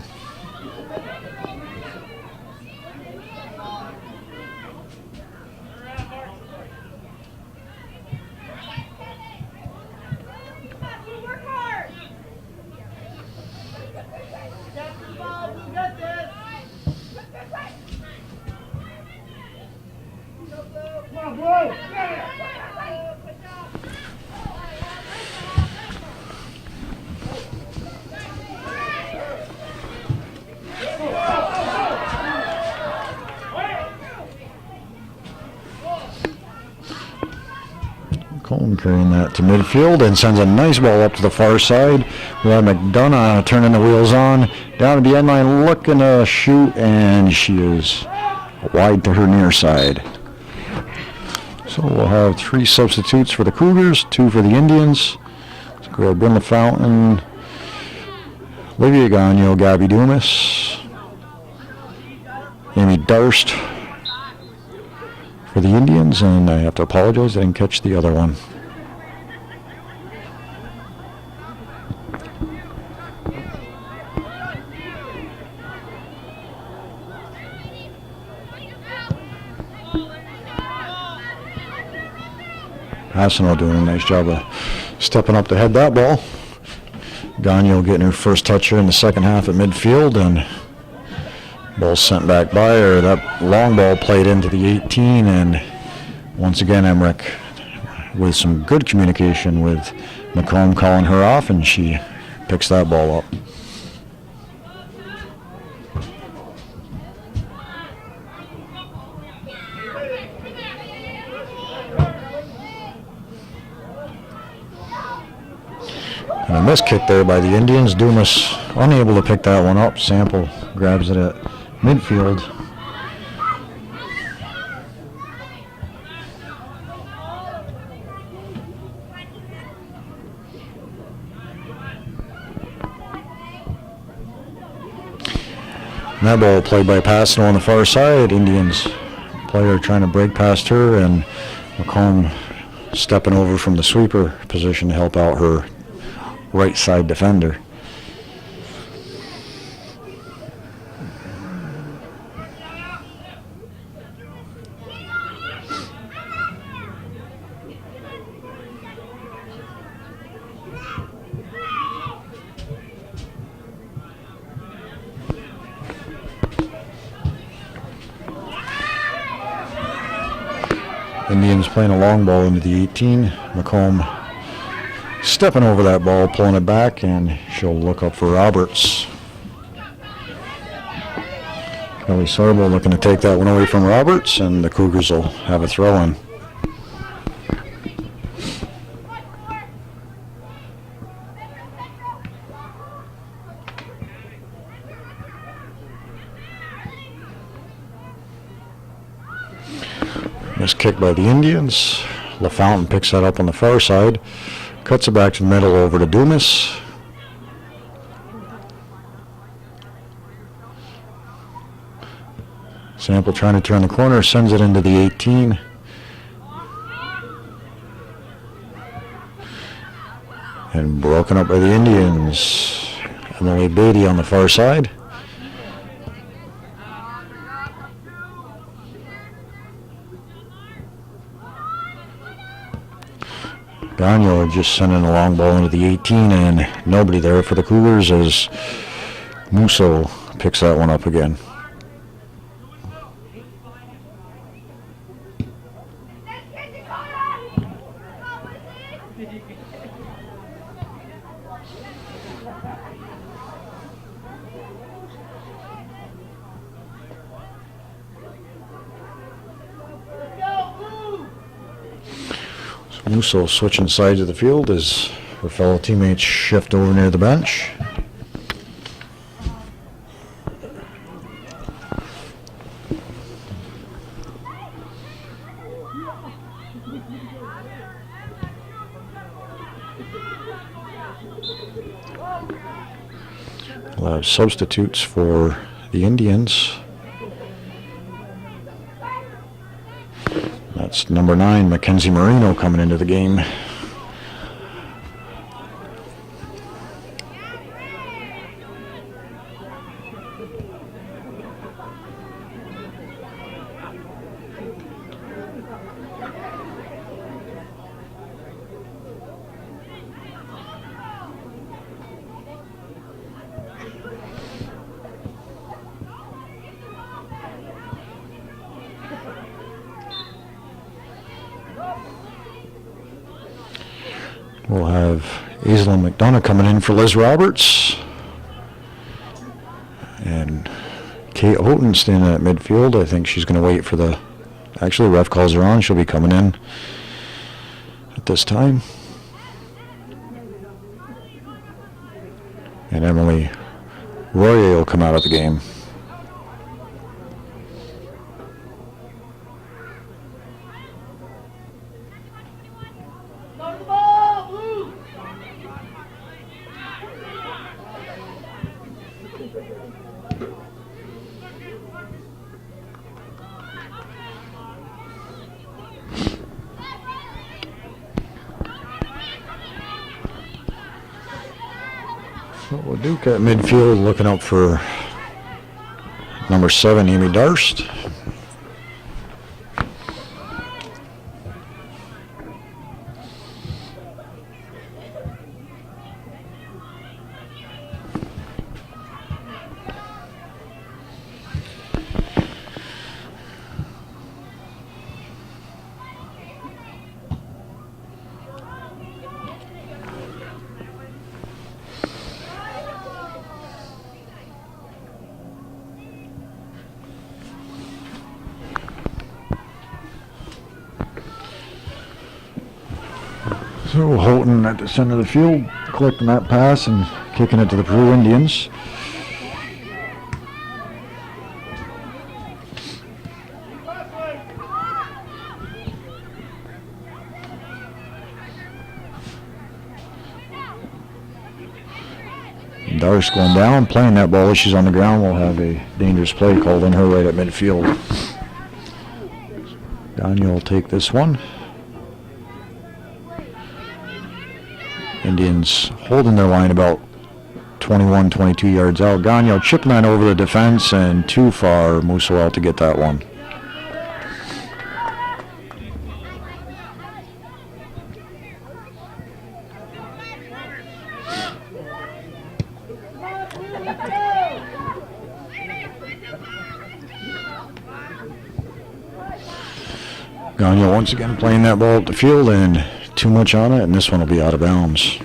Coleman carrying that to midfield and sends a nice ball up to the far side. We have McDonough turning the wheels on. Down at the end line looking to shoot, and she is wide to her near side. So we'll have 3 substitutes for the Cougars, 2 for the Indians. Let's go ahead, Brenda Fountain, Olivia Gagno, Gabby Dumas, Amy Darst for the Indians, and I have to apologize, I didn't catch the other one. Hassanel doing a nice job of stepping up to head that ball. Gagno getting her first touch here in the second half at midfield, and ball sent back by her. That long ball played into the 18, and once again Emmerich with some good communication with McComb calling her off, and she picks that ball up. And a missed kick there by the Indians. Dumas unable to pick that one up. Sample grabs it at midfield. And that ball played by Passano on the far side. Indians player trying to break past her, and McComb stepping over from the sweeper position to help out her right side defender. Indians playing a long ball into the 18. McComb stepping over that ball, pulling it back, and she'll look up for Roberts. Kelly Sorbo looking to take that one away from Roberts, and the Cougars will have a throw in. Missed kick by the Indians. LaFountain picks that up on the far side, cuts it back to the middle over to Dumas. Sample trying to turn the corner, sends it into the 18. And broken up by the Indians. Emily Beatty on the far side. Gagnon just sending a long ball into the 18, and nobody there for the Cougars as Musso picks that one up again. Musso switching sides of the field as her fellow teammates shift over near the bench. We'll have substitutes for the Indians. That's number 9, Mackenzie Marino, coming into the game. We'll have Aislinn McDonough coming in for Liz Roberts. And Kate Houghton standing at midfield. I think she's going to wait for the... Actually, ref calls her on. She'll be coming in at this time. And Emily Royer will come out of the game. Duke at midfield looking up for number 7, Amy Darst. So Houghton at the center of the field, collecting that pass and kicking it to the Peru Indians. Darst going down, playing that ball as she's on the ground. We'll have a dangerous play called on her right at midfield. Gagnon will take this one. Indians holding their line about 21, 22 yards out. Gagnon chipping that over the defense and too far. Musso out to get that one. Gagnon once again playing that ball up the field and too much on it, and this one will be out of bounds.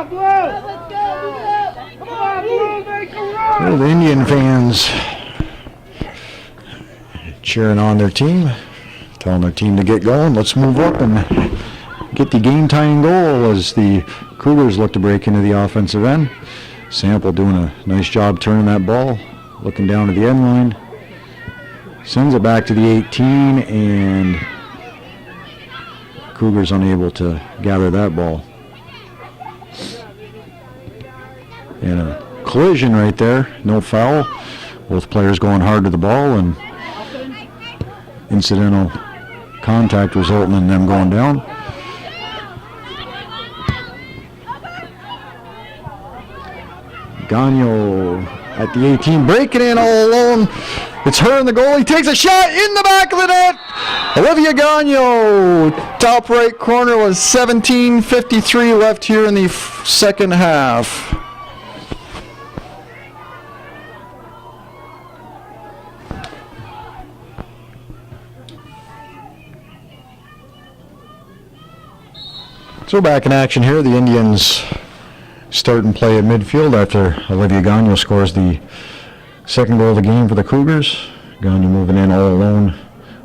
on, Blue! Come on, Blue, make a run! Well, the Indian fans cheering on their team, telling their team to get going. Let's move up and get the game-tying goal as the Cougars look to break into the offensive end. Sample doing a nice job turning that ball, looking down to the end line. Sends it back to the 18, and Cougars unable to gather that ball. And a collision right there, no foul. Both players going hard to the ball, and incidental contact resulting in them going down. Gagno at the 18, breaking in all alone. It's her and the goal. He takes a shot in the back of the net. Olivia Gagno, top right corner, was 17:53 left here in the second half. So back in action here. The Indians start and play at midfield after Olivia Gagno scores the second goal of the game for the Cougars. Gagno moving in all alone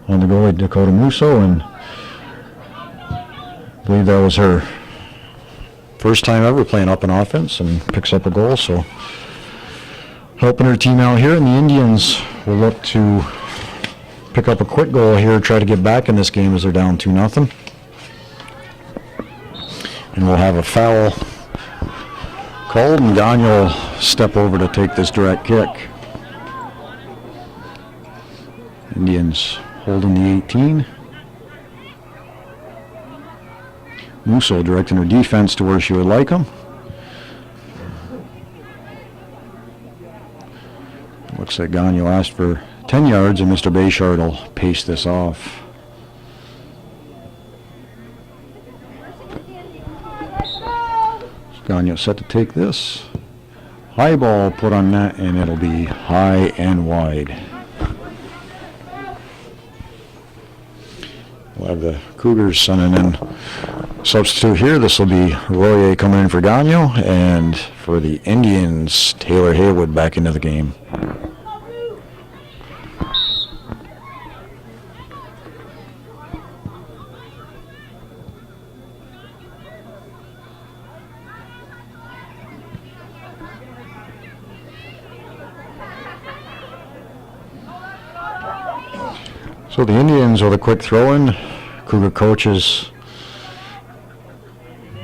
on the goalie, Dakota Musso, and I believe that was her first time ever playing up an offense, and picks up a goal, so helping her team out here. And the Indians will look to pick up a quick goal here, try to get back in this game as they're down 2-0. And we'll have a foul called, and Gagno will step over to take this direct kick. Indians holding the 18. Musso directing her defense to where she would like them. Looks like Gagno asked for 10 yards, and Mr. Bayshard will pace this off. Gagno set to take this. High ball put on net, and it'll be high and wide. We'll have the Cougars sending in substitute here. This will be Royer coming in for Gagno, and for the Indians, Taylor Haywood back into the game. So the Indians with a quick throw-in. Cougar coaches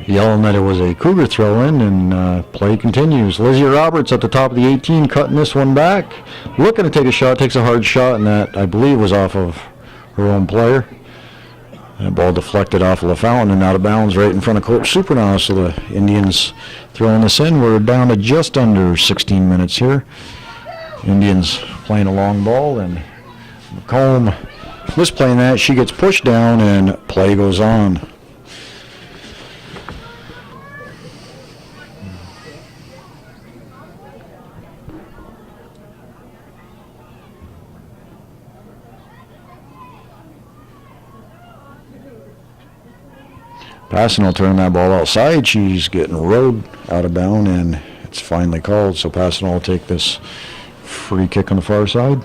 yelling that it was a Cougar throw-in, and play continues. Lizzie Roberts at the top of the 18, cutting this one back. Looking to take a shot, takes a hard shot, and that, I believe, was off of her own player. That ball deflected off of LaFountain and out of bounds right in front of Coach Supernaw. So the Indians throwing this in. We're down to just under 16 minutes here. Indians playing a long ball, and McComb misplaying that. She gets pushed down, and play goes on. Passing will turn that ball outside. She's getting rode out of bounds, and it's finally called. So Passing will take this free kick on the far side.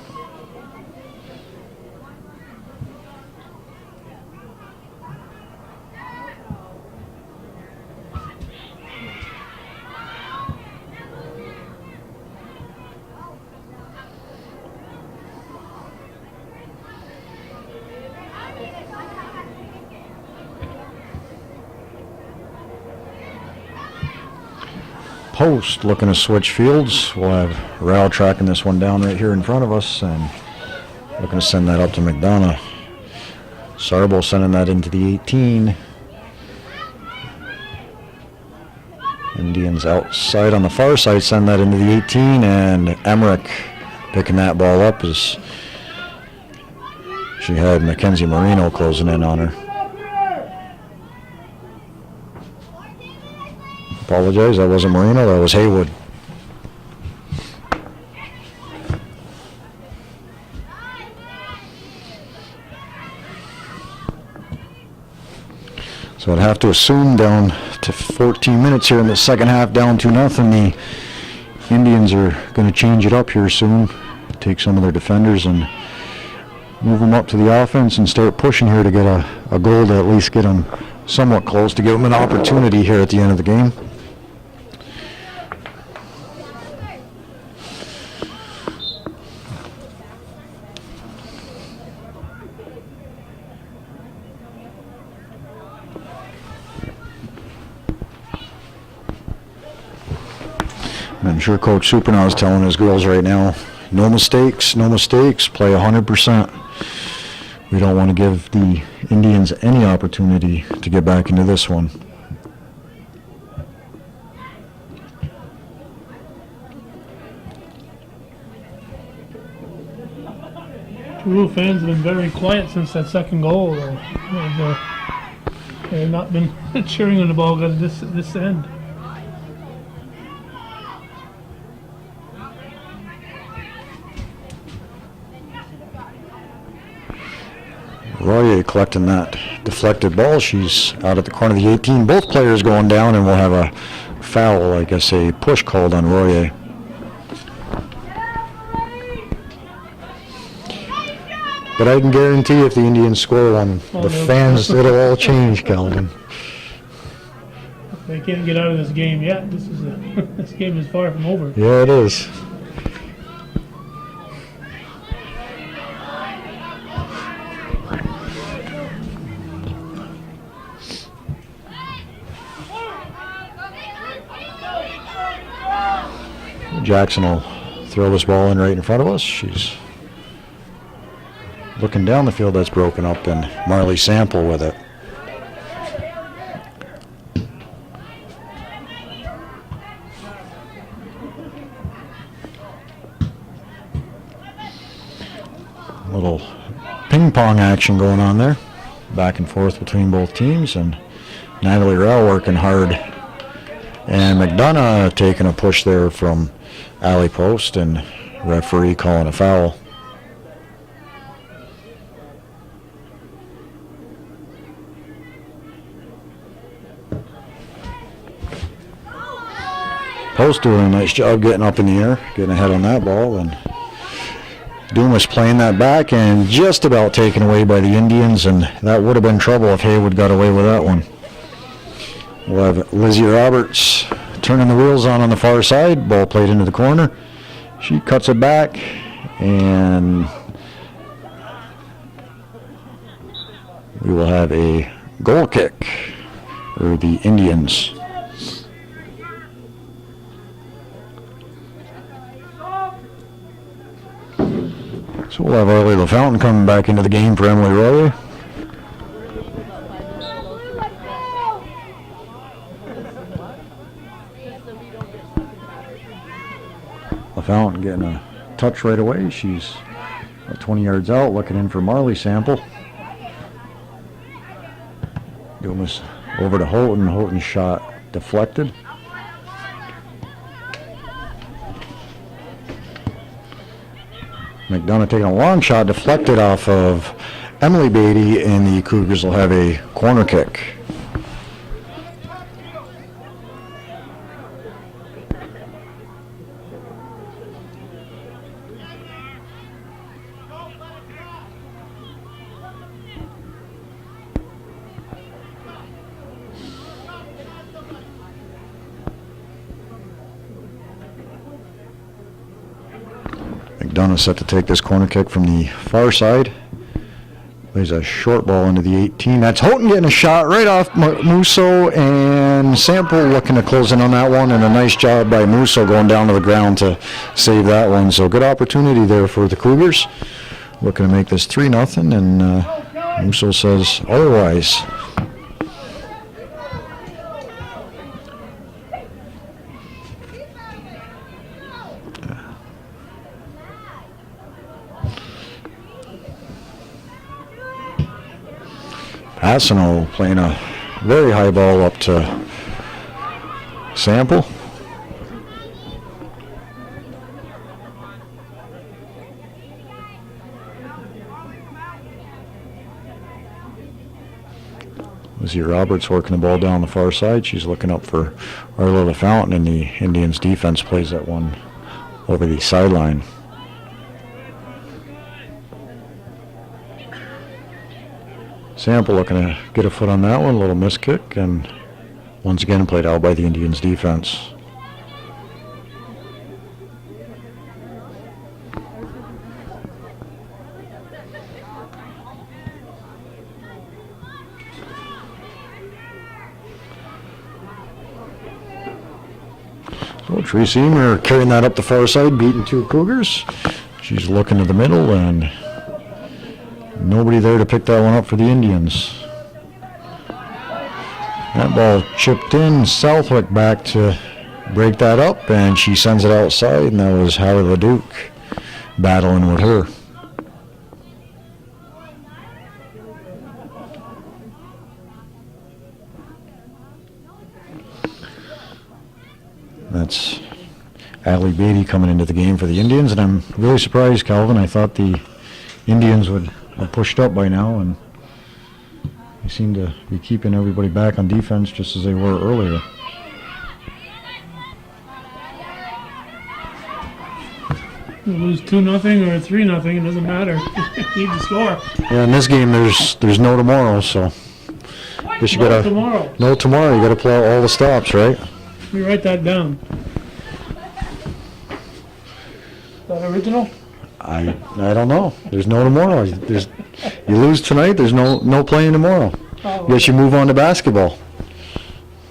Post looking to switch fields. We'll have Rao tracking this one down right here in front of us, and looking to send that up to McDonough. Sarbo sending that into the 18. Indians outside on the far side send that into the 18, and Emmerich picking that ball up as she had Mackenzie Marino closing in on her. Apologize, that wasn't Marino, that was Haywood. So I'd have to assume down to 14 minutes here in the second half, down 2-0. The Indians are going to change it up here soon, take some of their defenders and move them up to the offense and start pushing here to get a goal to at least get them somewhat close, to give them an opportunity here at the end of the game. I'm sure Coach Supernau is telling his girls right now, no mistakes, play 100%. We don't want to give the Indians any opportunity to get back into this one. Peru fans have been very quiet since that second goal. They've not been cheering when the ball got this end. Royer collecting that deflected ball. She's out at the corner of the 18. Both players going down, and we'll have a foul, I guess a push called on Royer. But I can guarantee if the Indians score one, the fans, it'll all change, Calvin. They can't get out of this game yet. This game is far from over. Yeah, it is. Jackson will throw this ball in right in front of us. She's looking down the field. That's broken up, and Marley Sample with it. Little ping pong action going on there, back and forth between both teams, and Natalie Rell working hard, and McDonough taking a push there from alley post, and referee calling a foul. Post doing a nice job getting up in the air, getting ahead on that ball, and Dumas playing that back and just about taken away by the Indians, and that would have been trouble if Haywood got away with that one. We'll have Lizzie Roberts turning the wheels on the far side. Ball played into the corner. She cuts it back, and we will have a goal kick for the Indians. So we'll have Arlie LaFountain coming back into the game for Emily Royer. LaFountain getting a touch right away. She's 20 yards out, looking in for Marley Sample. Dumas over to Houghton. Houghton's shot deflected. McDonough taking a long shot, deflected off of Emily Beatty, and the Cougars will have a corner kick. McDonough set to take this corner kick from the far side. Plays a short ball into the 18. That's Houghton getting a shot right off Musso, and Sample looking to close in on that one, and a nice job by Musso going down to the ground to save that one. So good opportunity there for the Cougars. Looking to make this 3-0, and Musso says otherwise. Passano playing a very high ball up to Sample. Lizzie Roberts working the ball down the far side. She's looking up for Arlo LaFountain, and the Indians defense plays that one over the sideline. Sample looking to get a foot on that one, a little miss kick, and once again played out by the Indians defense. So Tracy Emer carrying that up the far side, beating two Cougars. She's looking to the middle, and nobody there to pick that one up for the Indians. That ball chipped in. Southwick back to break that up, and she sends it outside, and that was Hallie LeDuc battling with her. That's Allie Beatty coming into the game for the Indians, and I'm really surprised, Calvin. I thought the Indians would have pushed up by now, and they seem to be keeping everybody back on defense just as they were earlier. You lose 2-0 or 3-0, it doesn't matter. You need to score. Yeah, in this game there's no tomorrow, so guess you No gotta tomorrow. no tomorrow. You gotta play all the stops, right? Let me write that down. Is that original? I don't know. There's no tomorrow. You lose tonight. There's no playing tomorrow. Oh, Guess you move on to basketball.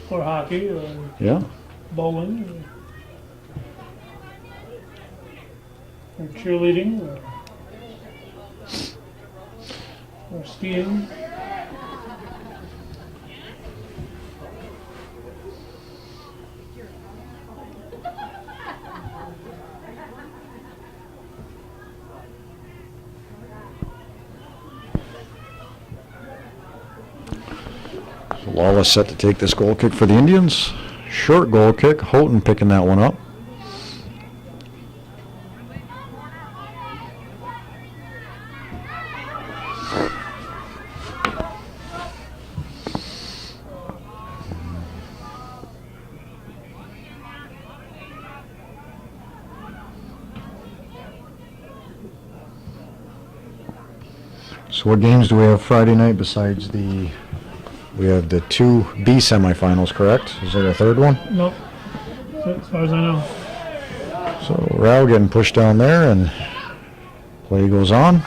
or hockey, or Yeah. bowling, or cheerleading, or skiing. Lawless set to take this goal kick for the Indians. Short goal kick. Houghton picking that one up. So what games do we have Friday night besides the... We have the two B semifinals, correct? Is there a third one? Nope, as far as I know. So Rao getting pushed down there, and play goes on.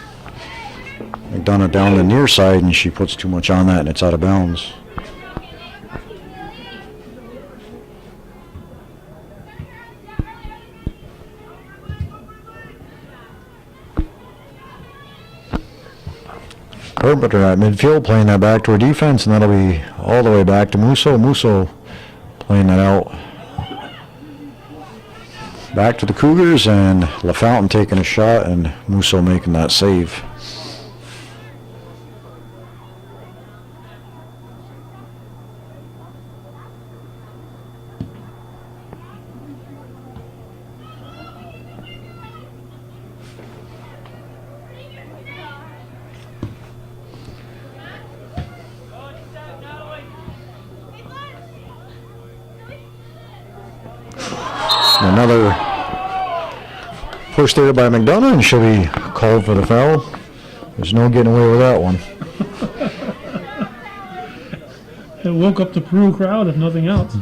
McDonough down the near side, and she puts too much on that, and it's out of bounds. Carpenter at midfield playing that back to her defense, and that'll be all the way back to Musso. Musso playing that out back to the Cougars, and LaFountain taking a shot, and Musso making that save. Another push there by McDonough, and she'll be called for the foul. There's no getting away with that one. It woke up the Peru crowd, if nothing else.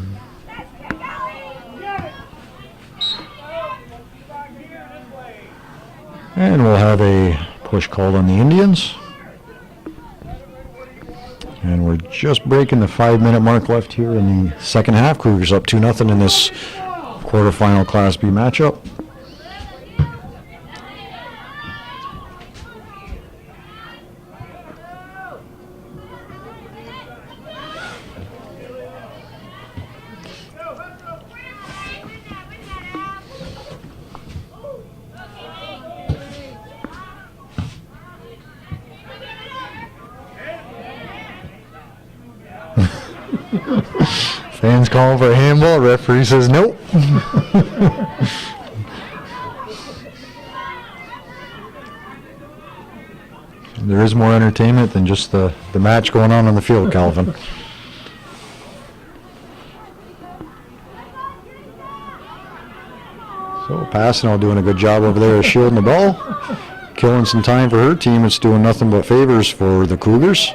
And we'll have a push called on the Indians. And we're just breaking the 5-minute mark left here in the second half. Cougars up 2-0 in this quarterfinal Class B matchup. Fans calling for a handball. Referee says nope. there is more entertainment than just the match going on the field, Calvin. So Passanel doing a good job over there of shielding the ball. Killing some time for her team. It's doing nothing but favors for the Cougars.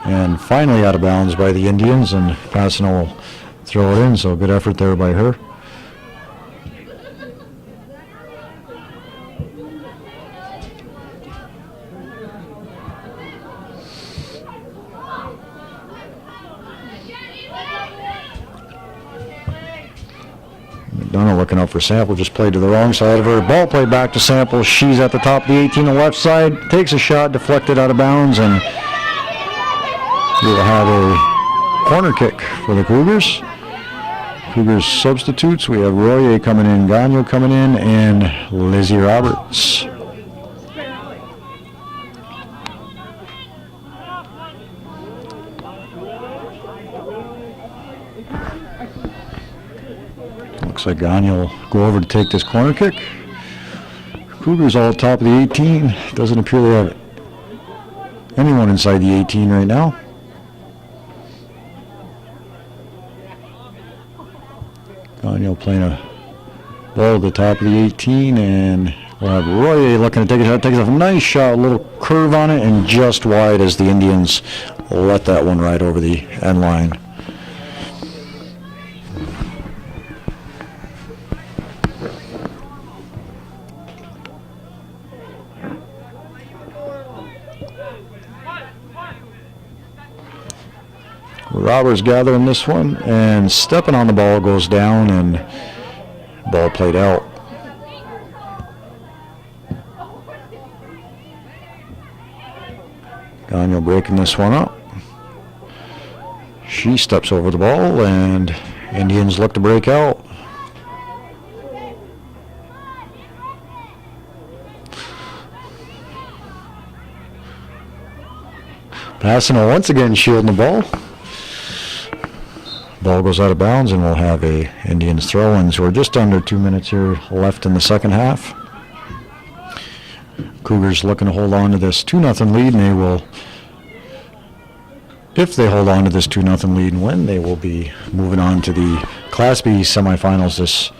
And finally out of bounds by the Indians, and Passanel will throw it in, so good effort there by her. McDonough looking out for Sample, just played to the wrong side of her. Ball played back to Sample. She's at the top of the 18 on the left side. Takes a shot, deflected out of bounds, and we will have a corner kick for the Cougars. Cougars substitutes. We have Royer coming in, Gagnon coming in, and Lizzie Roberts. Looks like Gagnon will go over to take this corner kick. Cougars all at top of the 18. Doesn't appear they have anyone inside the 18 right now. Gagnon playing a ball at the top of the 18, and we'll have Royer looking to take a shot. Takes a nice shot, a little curve on it, and just wide as the Indians let that one right over the end line. Roberts gathering this one, and stepping on the ball goes down, and ball played out. Gagnon breaking this one up. She steps over the ball, and Indians look to break out. Passanel once again shielding the ball. Ball goes out of bounds, and we'll have a Indians throw-in. So we're just under 2 minutes here left in the second half. Cougars looking to hold on to this 2-0 lead, and they will, if they hold on to this 2-0 lead and win, they will be moving on to the Class B semifinals this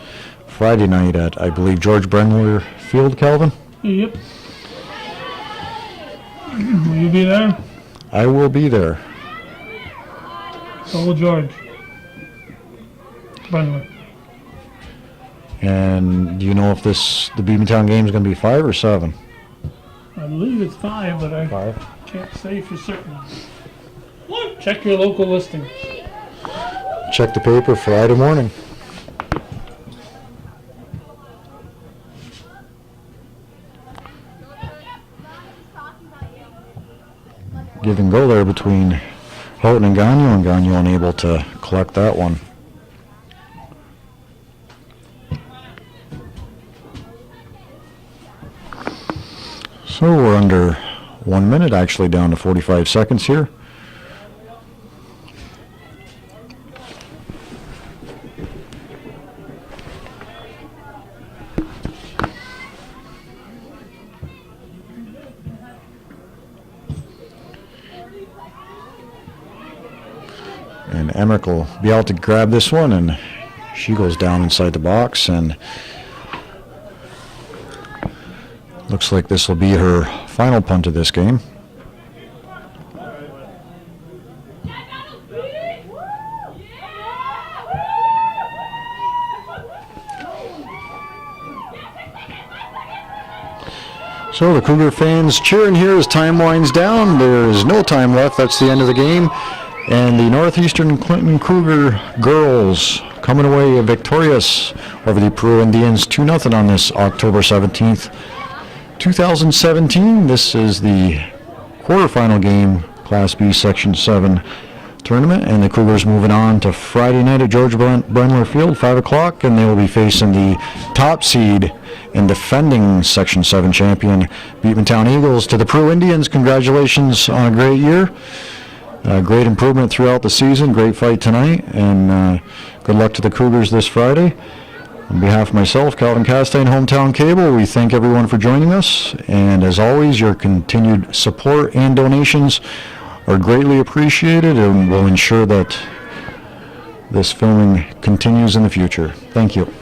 Friday night at, I believe, George Brenwler Field, Calvin? Yep. Will you be there? I will be there. So will George. Brenwler. And do you know if the Beavertown game is going to be 5 or 7? I believe it's 5, but I 5. can't say for certain. Check your local listing. Check the paper Friday morning. Give and go there between Houghton and Gagnon unable to collect that one. So we're under 1 minute, actually down to 45 seconds here. And Emmerich will be able to grab this one, and she goes down inside the box, and looks like this will be her final punt of this game. So the Cougar fans cheering here as time winds down. There is no time left. That's the end of the game. And the Northeastern Clinton Cougar girls coming away victorious over the Peru Indians 2-0 on this October 17th, 2017. This is the quarterfinal game, Class B Section 7 tournament, and the Cougars moving on to Friday night at George Brenwler Field, 5 o'clock, and they will be facing the top seed and defending Section 7 champion Beavertown Eagles. To the Peru Indians, congratulations on a great year. Great improvement throughout the season. Great fight tonight, and good luck to the Cougars this Friday. On behalf of myself, Calvin Castaigne, Hometown Cable, we thank everyone for joining us. And as always, your continued support and donations are greatly appreciated and will ensure that this filming continues in the future. Thank you.